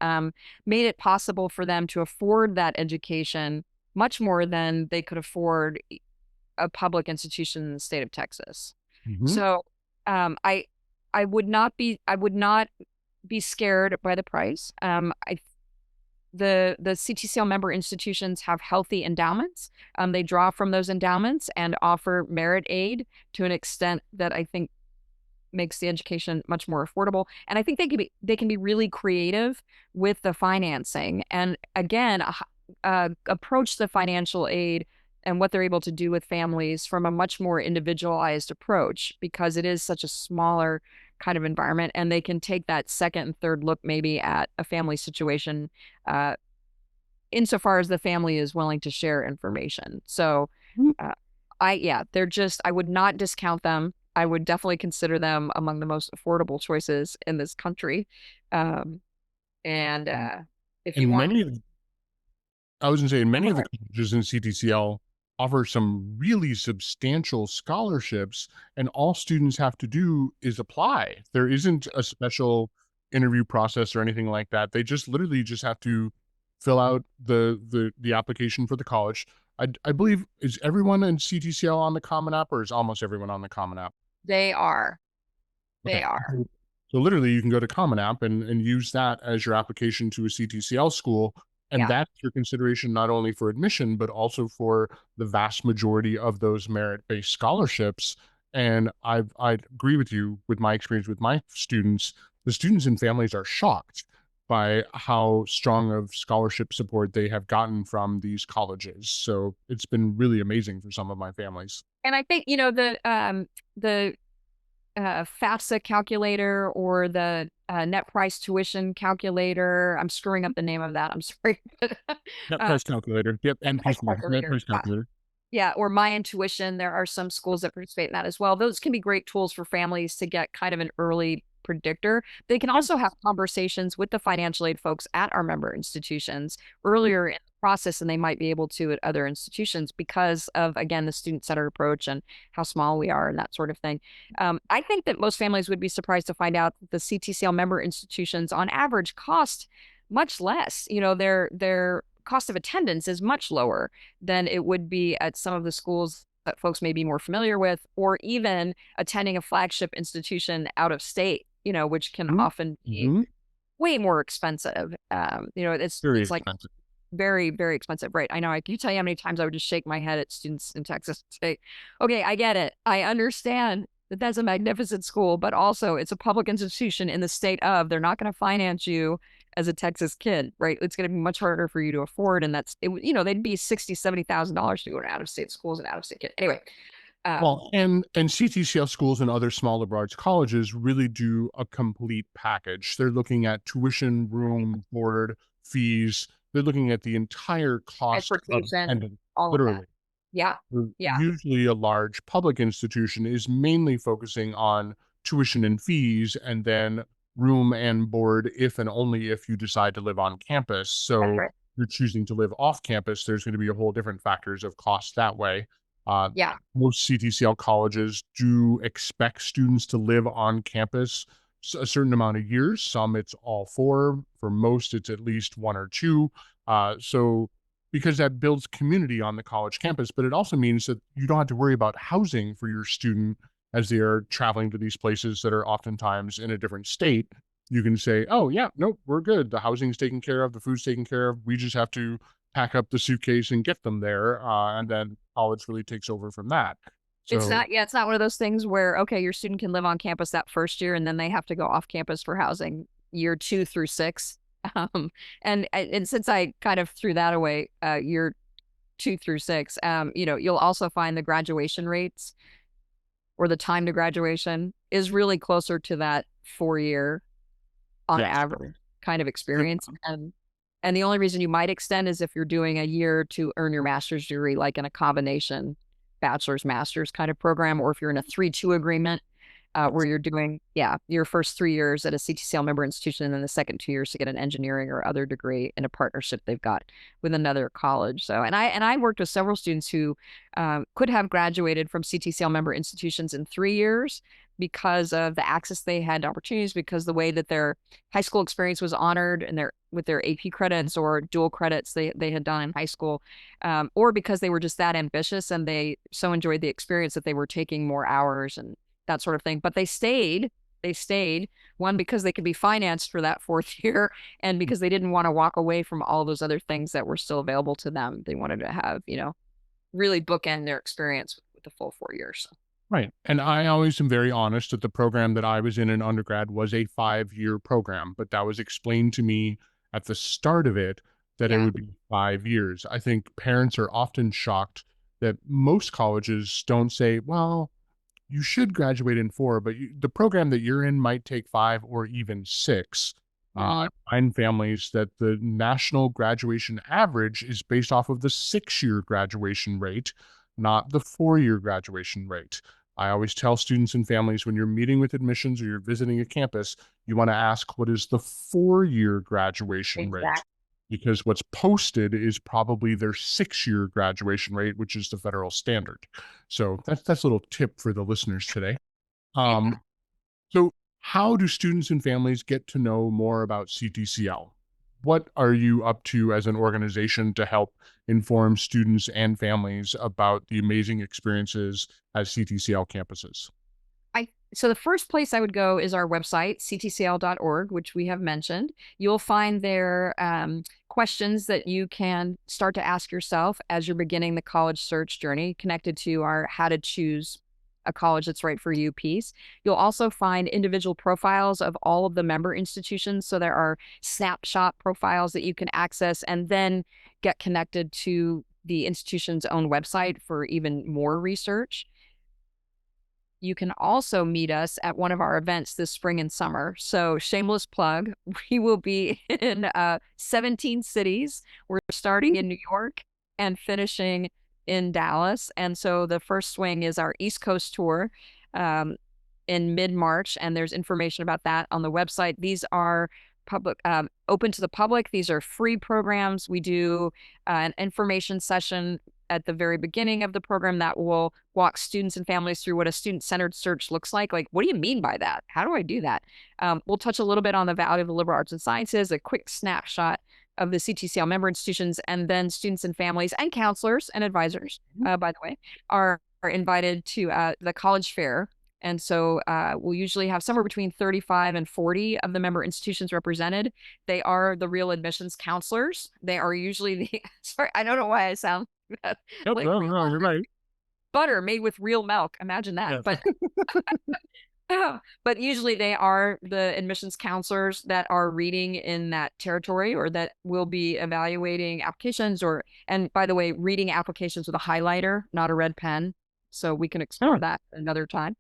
made it possible for them to afford that education much more than they could afford a public institution in the state of Texas. Mhm. So I I would not be scared by the price. The CTCL member institutions have healthy endowments. They draw from those endowments and offer merit aid to an extent that I think makes the education much more affordable. And I think they can be really creative with the financing. And again, approach the financial aid and what they're able to do with families from a much more individualized approach because it is such a smaller kind of environment, and they can take that second and third look maybe at a family situation, uh, insofar as the family is willing to share information. So, Mhm. uh, yeah, they're just, I would not discount them. I would definitely consider them among the most affordable choices in this country. Um, and if you And want, many of I was gonna say, go many of the ahead. colleges in CTCL offer some really substantial scholarships, and all students have to do is apply. There isn't a special interview process or anything like that. They just literally just have to fill out the application for the college. I believe is everyone in CTCL on the Common App, or is almost everyone on the Common App? They are. They Okay. are. So literally you can go to Common App and use that as your application to a CTCL school. And Yeah. that's your consideration not only for admission, but also for the vast majority of those merit-based scholarships. And I agree with you with my experience with my students. The students and families are shocked by how strong of scholarship support they have gotten from these colleges. So it's been really amazing for some of my families. And I think, the FAFSA calculator or the net price tuition calculator. I'm screwing up the name of that. I'm sorry. Net uh, price calculator. Yep. price NPC, net calculator. price calculator. Yeah, or My Intuition. There are some schools that participate in that as well. Those can be great tools for families to get kind of an early predictor. They can also have conversations with the financial aid folks at our member institutions earlier in the process than they might be able to at other institutions because of, again, the student-centered approach and how small we are and that sort of thing. I think that most families would be surprised to find out that the CTCL member institutions on average cost much less. Their cost of attendance is much lower than it would be at some of the schools that folks may be more familiar with, or even attending a flagship institution out of state, which can often be Mm-hmm. way more expensive. Very It's like expensive. very, very expensive. Right. I know. I can tell you how many times I would just shake my head at students in Texas and say, okay, I get it. I understand that that's a magnificent school, but also it's a public institution in the state of, they're not going to finance you as a Texas kid, right? It's going to be much harder for you to afford. And they'd be $60,000, $70,000 to go to out of state schools and out of state kids. Anyway. Well, and CTCL schools and other small liberal arts colleges really do a complete package. They're looking at tuition, room, board, fees. They're looking at the entire cost of Transportation, attendance, all of that. literally. Yeah. Yeah. Usually a large public institution is mainly focusing on tuition and fees and then room and board if and only if you decide to live on campus. That's So right. you're choosing to live off campus, there's going to be a whole different factors of cost that way. Uh, Yeah. Most CTCL colleges do expect students to live on campus a certain amount of years. Some it's all four. For most, it's at least one or two. So because that builds community on the college campus, but it also means that you don't have to worry about housing for your student as they are traveling to these places that are oftentimes in a different state. You can say, oh, yeah, nope, we're good. The housing's taken care of. The food's taken care of. We just have to pack up the suitcase and get them there. And then college really takes over from that. So, It's not one of those things where, okay, your student can live on campus that first year and then they have to go off campus for housing year 2 through 6. And since I kind of threw that away, year 2 through 6, you'll also find the graduation rates or the time to graduation is really closer to that 4 year on yes. average kind of experience. And the only reason you might extend is if you're doing a year to earn your master's degree, like in a combination bachelor's master's kind of program, or if you're in a 3-2 agreement, where you're doing, your first 3 years at a CTCL member institution and then the second 2 years to get an engineering or other degree in a partnership they've got with another college. So, and I worked with several students who could have graduated from CTCL member institutions in 3 years because of the access they had to opportunities, because the way that their high school experience was honored and with their AP credits or dual credits they had done in high school, or because they were just that ambitious and they so enjoyed the experience that they were taking more hours and that sort of thing. But they stayed, one, because they could be financed for that fourth year, and because they didn't want to walk away from all those other things that were still available to them. They wanted to have, really bookend their experience with the full 4 years. right. And I always am very honest that the program that I was in undergrad was a 5-year program, but that was explained to me at the start of it that it Yeah. would be 5 years. I think parents are often shocked that most colleges don't say, well, you should graduate in 4, but the program that you're in might take 5 or even 6. I find families that the national graduation average is based off of the 6-year graduation rate, not the 4-year graduation rate. I always tell students and families when you're meeting with admissions or you're visiting a campus, you want to ask what is the 4-year graduation rate? Exactly. Because what's posted is probably their 6-year graduation rate, which is the federal standard. So that's a little tip for the listeners today. Um, so how do students and families get to know more about CTCL? What are you up to as an organization to help inform students and families about the amazing experiences at CTCL campuses? So the first place I would go is our website, ctcl.org, which we have mentioned. You'll find there questions that you can start to ask yourself as you're beginning the college search journey, connected to our how to choose a college that's right for you piece. You'll also find individual profiles of all of the member institutions. So there are snapshot profiles that you can access and then get connected to the institution's own website for even more research. You can also meet us at one of our events this spring and summer. So, shameless plug, we will be in 17 cities. We're starting in New York and finishing in Dallas. And so, the first swing is our East Coast tour in mid March. And there's information about that on the website. These are public, open to the public. These are free programs. We do an information session at the very beginning of the program that will walk students and families through what a student-centered search looks like. Like, what do you mean by that? How do I do that? We'll touch a little bit on the value of the liberal arts and sciences, a quick snapshot of the CTCL member institutions, and then students and families and counselors and advisors, by the way, are invited to the college fair. And so we'll usually have somewhere between 35 and 40 of the member institutions represented. They are the real admissions counselors. They are usually the, sorry, I don't know why I sound Nope, like no, no, you're right. butter made with real milk. Imagine that. Yeah. But usually they are the admissions counselors that are reading in that territory or that will be evaluating applications and by the way, reading applications with a highlighter, not a red pen. So we can explore that another time.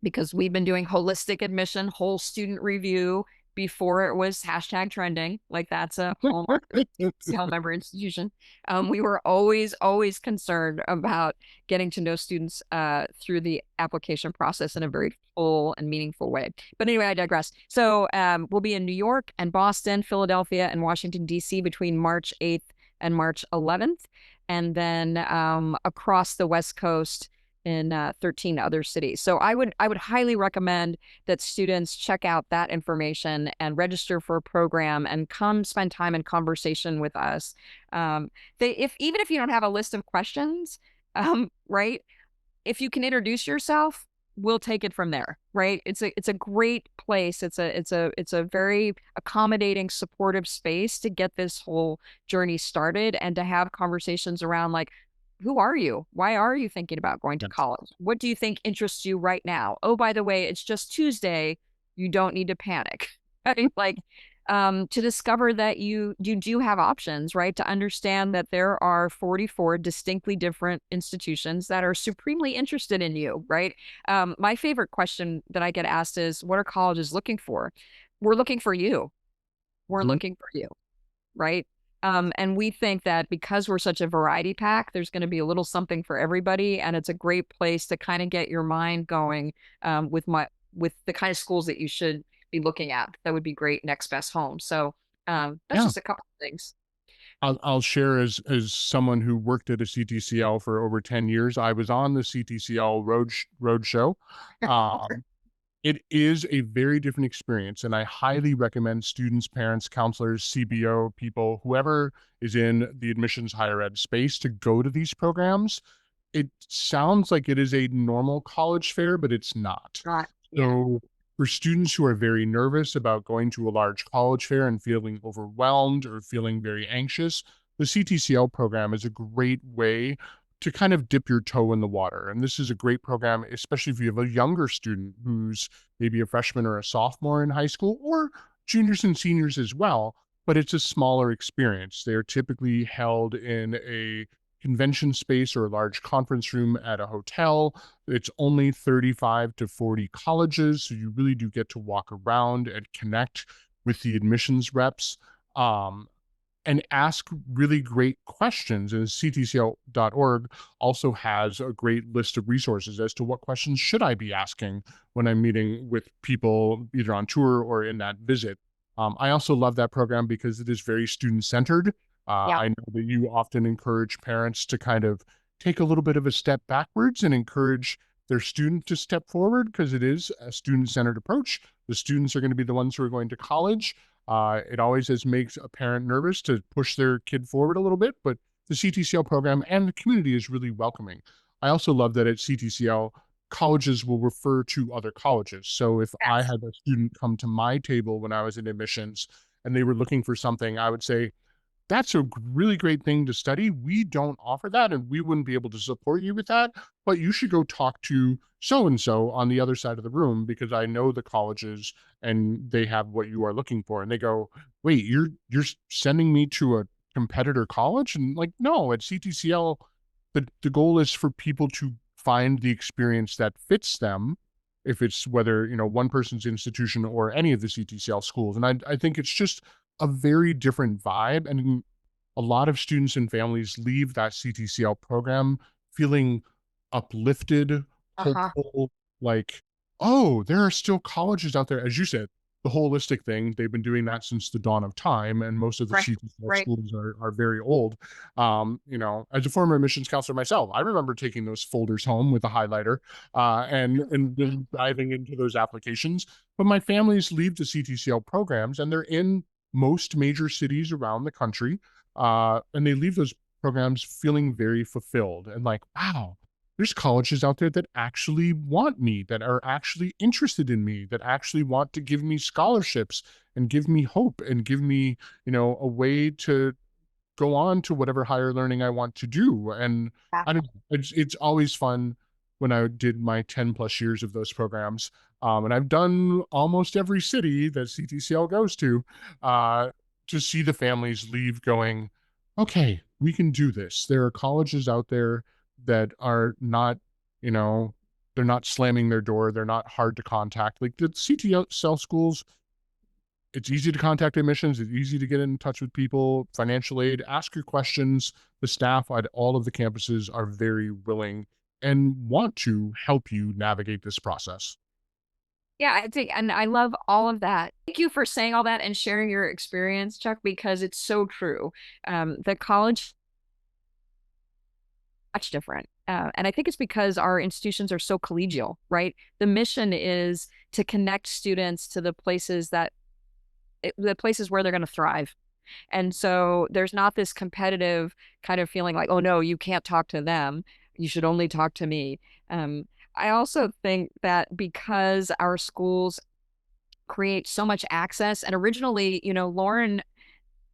Because we've been doing holistic admission, whole student review before it was hashtag trending. Like that's a hallmark CTCL member institution. We were always concerned about getting to know students through the application process in a very full and meaningful way. But anyway, I digress. So we'll be in New York and Boston, Philadelphia, and Washington, D.C. between March 8th and March 11th. And then across the West Coast in 13 other cities. So I would highly recommend that students check out that information and register for a program and come spend time in conversation with us. Even if you don't have a list of questions, right? If you can introduce yourself, we'll take it from there, right? It's a great place. It's a very accommodating, supportive space to get this whole journey started and to have conversations around like, who are you? Why are you thinking about going to college? What do you think interests you right now? Oh, by the way, it's just Tuesday. You don't need to panic. Like to discover that you do have options, right? To understand that there are 44 distinctly different institutions that are supremely interested in you, right? My favorite question that I get asked is, what are colleges looking for? We're looking for you. We're looking for you, right? And we think that because we're such a variety pack, there's going to be a little something for everybody. And it's a great place to kind of get your mind going with the kind of schools that you should be looking at. That would be great next best home. So that's just a couple of things. I'll share as someone who worked at a CTCL for over 10 years. I was on the CTCL road show. It is a very different experience, and I highly recommend students, parents, counselors, CBO people, whoever is in the admissions higher ed space to go to these programs. It sounds like it is a normal college fair, but it's not. Yeah. So for students who are very nervous about going to a large college fair and feeling overwhelmed or feeling very anxious, the CTCL program is a great way to kind of dip your toe in the water. And this is a great program, especially if you have a younger student who's maybe a freshman or a sophomore in high school, or juniors and seniors as well, but it's a smaller experience. They're typically held in a convention space or a large conference room at a hotel. It's only 35 to 40 colleges, so you really do get to walk around and connect with the admissions reps. And ask really great questions. And ctcl.org also has a great list of resources as to what questions should I be asking when I'm meeting with people either on tour or in that visit. I also love that program because it is very student-centered. I know that you often encourage parents to kind of take a little bit of a step backwards and encourage their student to step forward because it is a student-centered approach. The students are going to be the ones who are going to college. It always makes a parent nervous to push their kid forward a little bit, but the CTCL program and the community is really welcoming. I also love that at CTCL, colleges will refer to other colleges. So if I had a student come to my table when I was in admissions and they were looking for something, I would say, that's a really great thing to study. We don't offer that, and we wouldn't be able to support you with that, but you should go talk to so and so on the other side of the room because I know the colleges and they have what you are looking for." And they go, "Wait, you're sending me to a competitor college?" And like, no, at CTCL, the goal is for people to find the experience that fits them, if it's whether, one person's institution or any of the CTCL schools. And I think it's just a very different vibe. And a lot of students and families leave that CTCL program feeling uplifted, Uh-huh. hopeful, like, oh, there are still colleges out there. As you said, the holistic thing, they've been doing that since the dawn of time, and most of the Right. CTCL Right. schools are very old. As a former admissions counselor myself, I remember taking those folders home with a highlighter and then diving into those applications. But my families leave the CTCL programs, and they're in most major cities around the country, and they leave those programs feeling very fulfilled and like, wow, there's colleges out there that actually want me, that are actually interested in me, that actually want to give me scholarships and give me hope and give me, a way to go on to whatever higher learning I want to do. And Yeah. I don't know, it's always fun when I did my 10 plus years of those programs. And I've done almost every city that CTCL goes uh, to see the families leave going, okay, we can do this. There are colleges out there that are not, you know, they're not slamming their door. They're not hard to contact. Like the CTCL schools, it's easy to contact admissions. It's easy to get in touch with people, financial aid, ask your questions. The staff at all of the campuses are very willing and want to help you navigate this process. Yeah, I think, and I love all of that. Thank you for saying all that and sharing your experience, Chuck, because it's so true. The college much different. And I think it's because our institutions are so collegial, right? The mission is to connect students to the places where they're going to thrive. And so there's not this competitive kind of feeling like, oh no, you can't talk to them. You should only talk to me. Um, I also think that because our schools create so much access, and originally,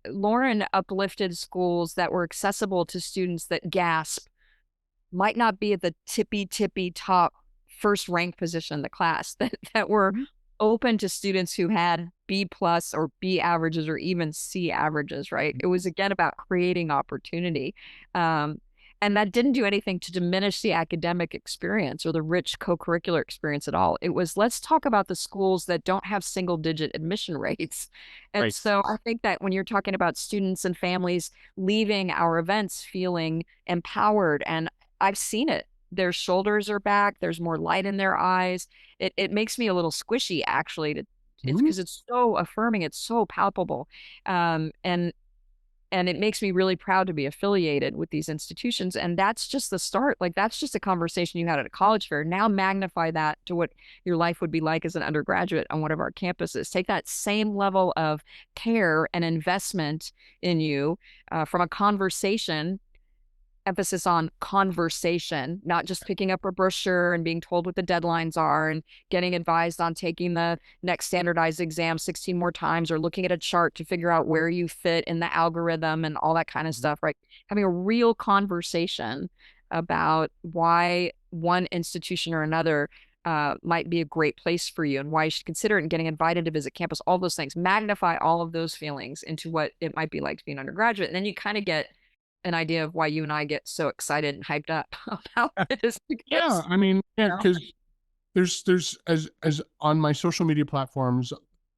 Lauren uplifted schools that were accessible to students that gasp might not be at the tippy top first rank position in the class that were Mhm. open to students who had B plus or B averages or even C averages, right? It was again about creating opportunity. Um, and that didn't do anything to diminish the academic experience or the rich co-curricular experience at all. It was, let's talk about the schools that don't have single digit admission rates. And Right. so I think that when you're talking about students and families leaving our events feeling empowered, and I've seen it. Their shoulders are back. There's more light in their eyes. It makes me a little squishy actually. It's Mhm. because it's so affirming. It's so palpable, um, and and it makes me really proud to be affiliated with these institutions. And that's just the start. Like that's just a conversation you had at a college fair. Now magnify that to what your life would be like as an undergraduate on one of our campuses. Take that same level of care and investment in you from a conversation, emphasis on conversation, not just picking up a brochure and being told what the deadlines are and getting advised on taking the next standardized exam 16 more times or looking at a chart to figure out where you fit in the algorithm and all that kind of stuff, right? Having a real conversation about why one institution or another might be a great place for you and why you should consider it and getting invited to visit campus, all those things, magnify all of those feelings into what it might be like to be an undergraduate. And then you kind of get an idea of why you and I get so excited and hyped up about this Yeah, because, I mean, yeah, you know, because there's as on my social media platforms,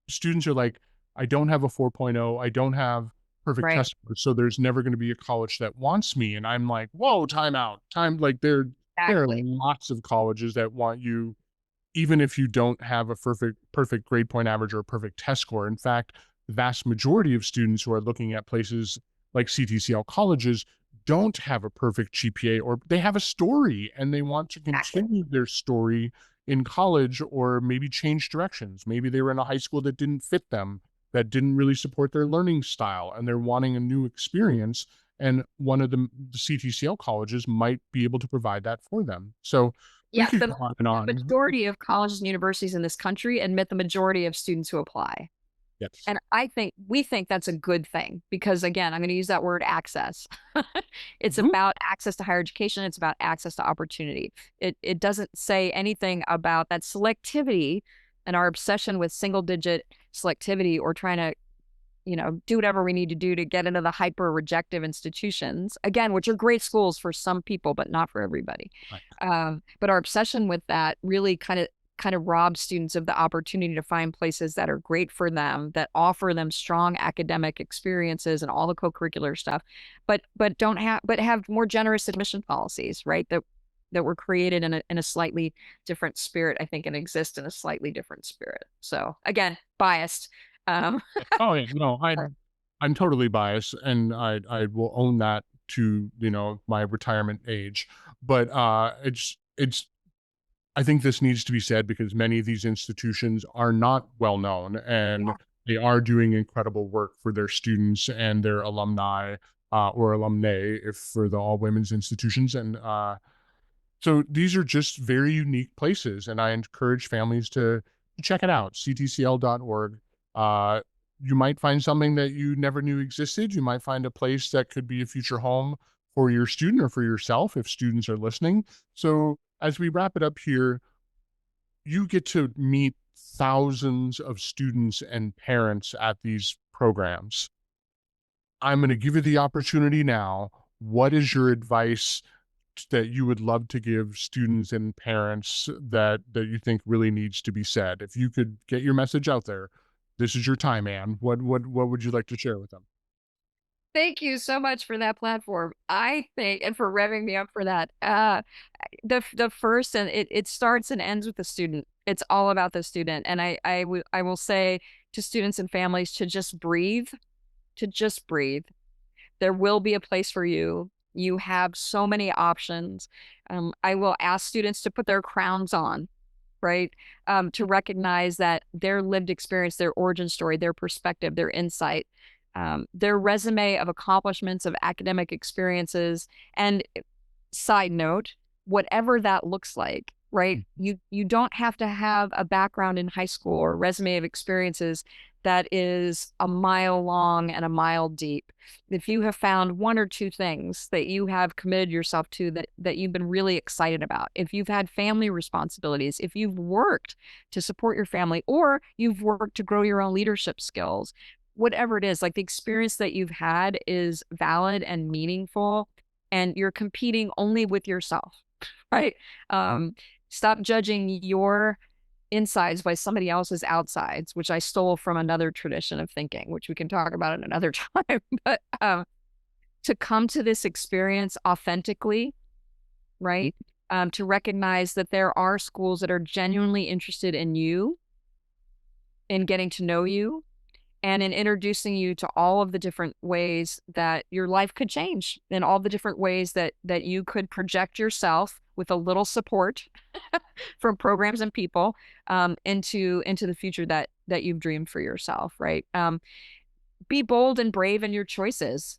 students are like, I don't have a 4.0, I don't have perfect right, test scores, so there's never going to be a college that wants me. And I'm like, whoa, time out, time. Like there are exactly. lots of colleges that want you even if you don't have a perfect grade point average or a perfect test score. In fact, the vast majority of students who are looking at places like CTCL colleges don't have a perfect GPA, or they have a story and they want to Exactly. continue their story in college or maybe change directions. Maybe they were in a high school that didn't fit them, that didn't really support their learning style, and they're wanting a new experience. And one of the CTCL colleges might be able to provide that for them. So we Yeah, could the go on and on. majority of colleges and universities in this country admit the majority of students who apply. Yes. And we think that's a good thing because, again, I'm going to use that word access. It's Mhm. about access to higher education. It's about access to opportunity. It doesn't say anything about that selectivity and our obsession with single digit selectivity or trying to, do whatever we need to do to get into the hyper rejective institutions, again, which are great schools for some people, but not for everybody. Right. But our obsession with that really kind of robs students of the opportunity to find places that are great for them, that offer them strong academic experiences and all the co-curricular stuff, but have more generous admission policies, right? That were created in a slightly different spirit, I think, and exist in a slightly different spirit. So again, biased. Um, Oh yeah, no, I'm totally biased, and I will own that to my retirement age. But it's I think this needs to be said because many of these institutions are not well known, and they are doing incredible work for their students and their alumni, or alumnae, if for the all women's institutions. And so these are just very unique places, and I encourage families to check it out. ctcl.org. Uh, you might find something that you never knew existed. You might find a place that could be a future home for your student or for yourself if students are listening. So as we wrap it up here, you get to meet thousands of students and parents at these programs. I'm going to give you the opportunity now. What is your advice that you would love to give students and parents that you think really needs to be said? If you could get your message out there, this is your time, Anne. What would you like to share with them? Thank you so much for that platform. I think, and for revving me up for that. The first, and it starts and ends with the student. It's all about the student, and I will say to students and families to just breathe. There will be a place for you. You have so many options. I will ask students to put their crowns on, right? To recognize that their lived experience, their origin story, their perspective, their insight, their resume of accomplishments, of academic experiences, and side note, whatever that looks like, right? You don't have to have a background in high school or a resume of experiences that is a mile long and a mile deep. If you have found one or two things that you have committed yourself to that you've been really excited about, if you've had family responsibilities, if you've worked to support your family, or you've worked to grow your own leadership skills, whatever it is, like the experience that you've had is valid and meaningful, and you're competing only with yourself, right? Um, Stop judging your insides by somebody else's outsides, which I stole from another tradition of thinking, which we can talk about at another time. But to come to this experience authentically, right? To recognize that there are schools that are genuinely interested in you, in getting to know you, and in introducing you to all of the different ways that your life could change, and all the different ways that you could project yourself with a little support from programs and people, into the future that you've dreamed for yourself, right? Be bold and brave in your choices.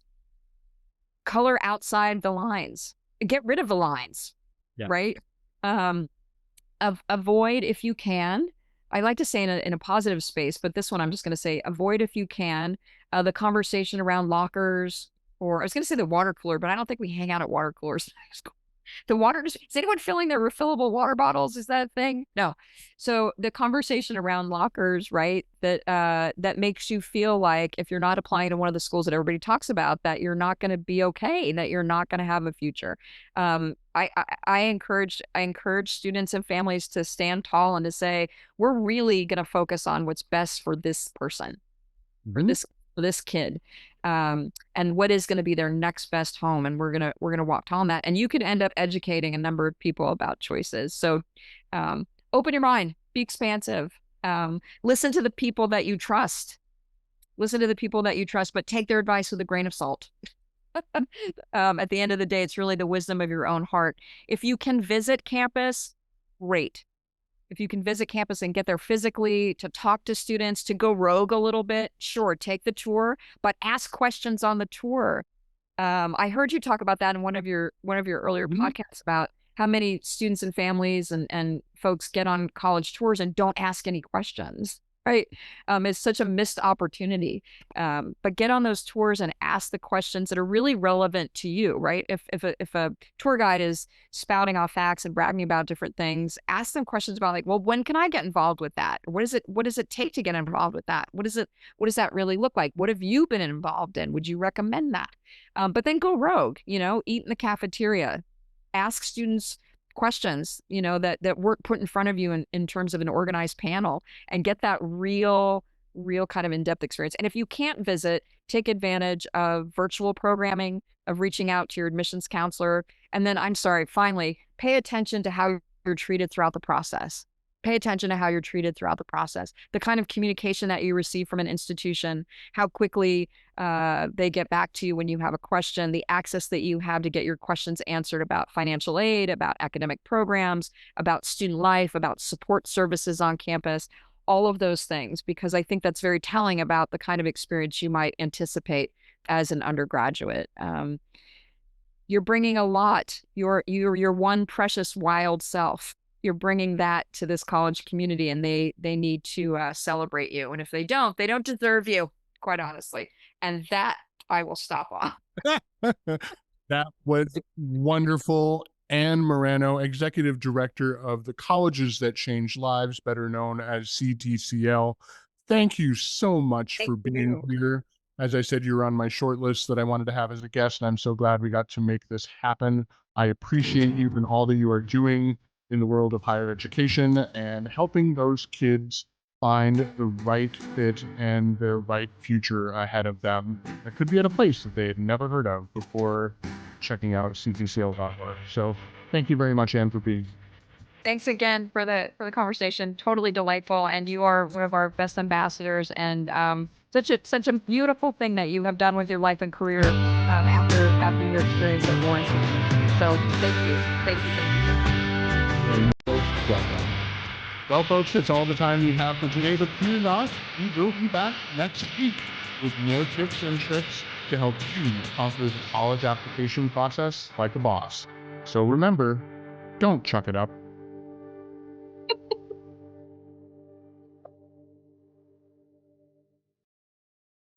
Color outside the lines. Get rid of the lines, Yeah. right? Um, avoid if you can. I like to say in a positive space, but this one I'm just going to say avoid if you can the conversation around lockers, or I was going to say the water cooler, but I don't think we hang out at water coolers. The water, is anyone filling their refillable water bottles? Is that a thing? No. So the conversation around lockers, right? That makes you feel like if you're not applying to one of the schools that everybody talks about, that you're not going to be okay, that you're not going to have a future. I encourage students and families to stand tall and to say, we're really going to focus on what's best for this person, for Mhm. this kid, and what is going to be their next best home, and we're gonna walk tall on that, and you could end up educating a number of people about choices. So open your mind, be expansive, listen to the people that you trust, but take their advice with a grain of salt. At the end of the day, it's really the wisdom of your own heart. If you can visit campus, great. If you can visit campus and get there physically, to talk to students, to go rogue a little bit, sure, take the tour, but ask questions on the tour. I heard you talk about that in one of your earlier Mhm. podcasts about how many students and families and folks get on college tours and don't ask any questions. Right. It's such a missed opportunity. But get on those tours and ask the questions that are really relevant to you, right? If a tour guide is spouting off facts and bragging about different things, ask them questions about like, well, when can I get involved with that? What does it take to get involved with that? What does that really look like? What have you been involved in? Would you recommend that? But then go rogue, eat in the cafeteria, ask students questions, that weren't put in front of you in terms of an organized panel, and get that real kind of in-depth experience. And if you can't visit, take advantage of virtual programming, of reaching out to your admissions counselor. And then, I'm sorry, finally, pay attention to how you're treated throughout the process. Pay attention to how you're treated throughout the process, the kind of communication that you receive from an institution, how quickly they get back to you when you have a question, the access that you have to get your questions answered about financial aid, about academic programs, about student life, about support services on campus, all of those things, because I think that's very telling about the kind of experience you might anticipate as an undergraduate. You're bringing a lot. Your one precious wild self. You're bringing that to this college community, and they need to celebrate you. And if they don't deserve you, quite honestly. And that I will stop on. That was wonderful. Anne Marano, Executive Director of the Colleges That Change Lives, better known as CTCL. Thank you so much Thank for being you. here. As I said, you were on my short list that I wanted to have as a guest, and I'm so glad we got to make this happen. I appreciate you and all that you are doing in the world of higher education and helping those kids find the right fit and their right future ahead of them that could be at a place that they had never heard of before checking out ctcl.org. So thank you very much, Anne, for being. Thanks again for the conversation. Totally delightful, and you are one of our best ambassadors. And such a beautiful thing that you have done with your life and career after your experience at Lawrence. So You're most welcome. Well, folks, that's all the time we have for today, but fear not, we will be back next week with more tips and tricks to help you conquer the college application process like a boss. So remember, don't chuck it up.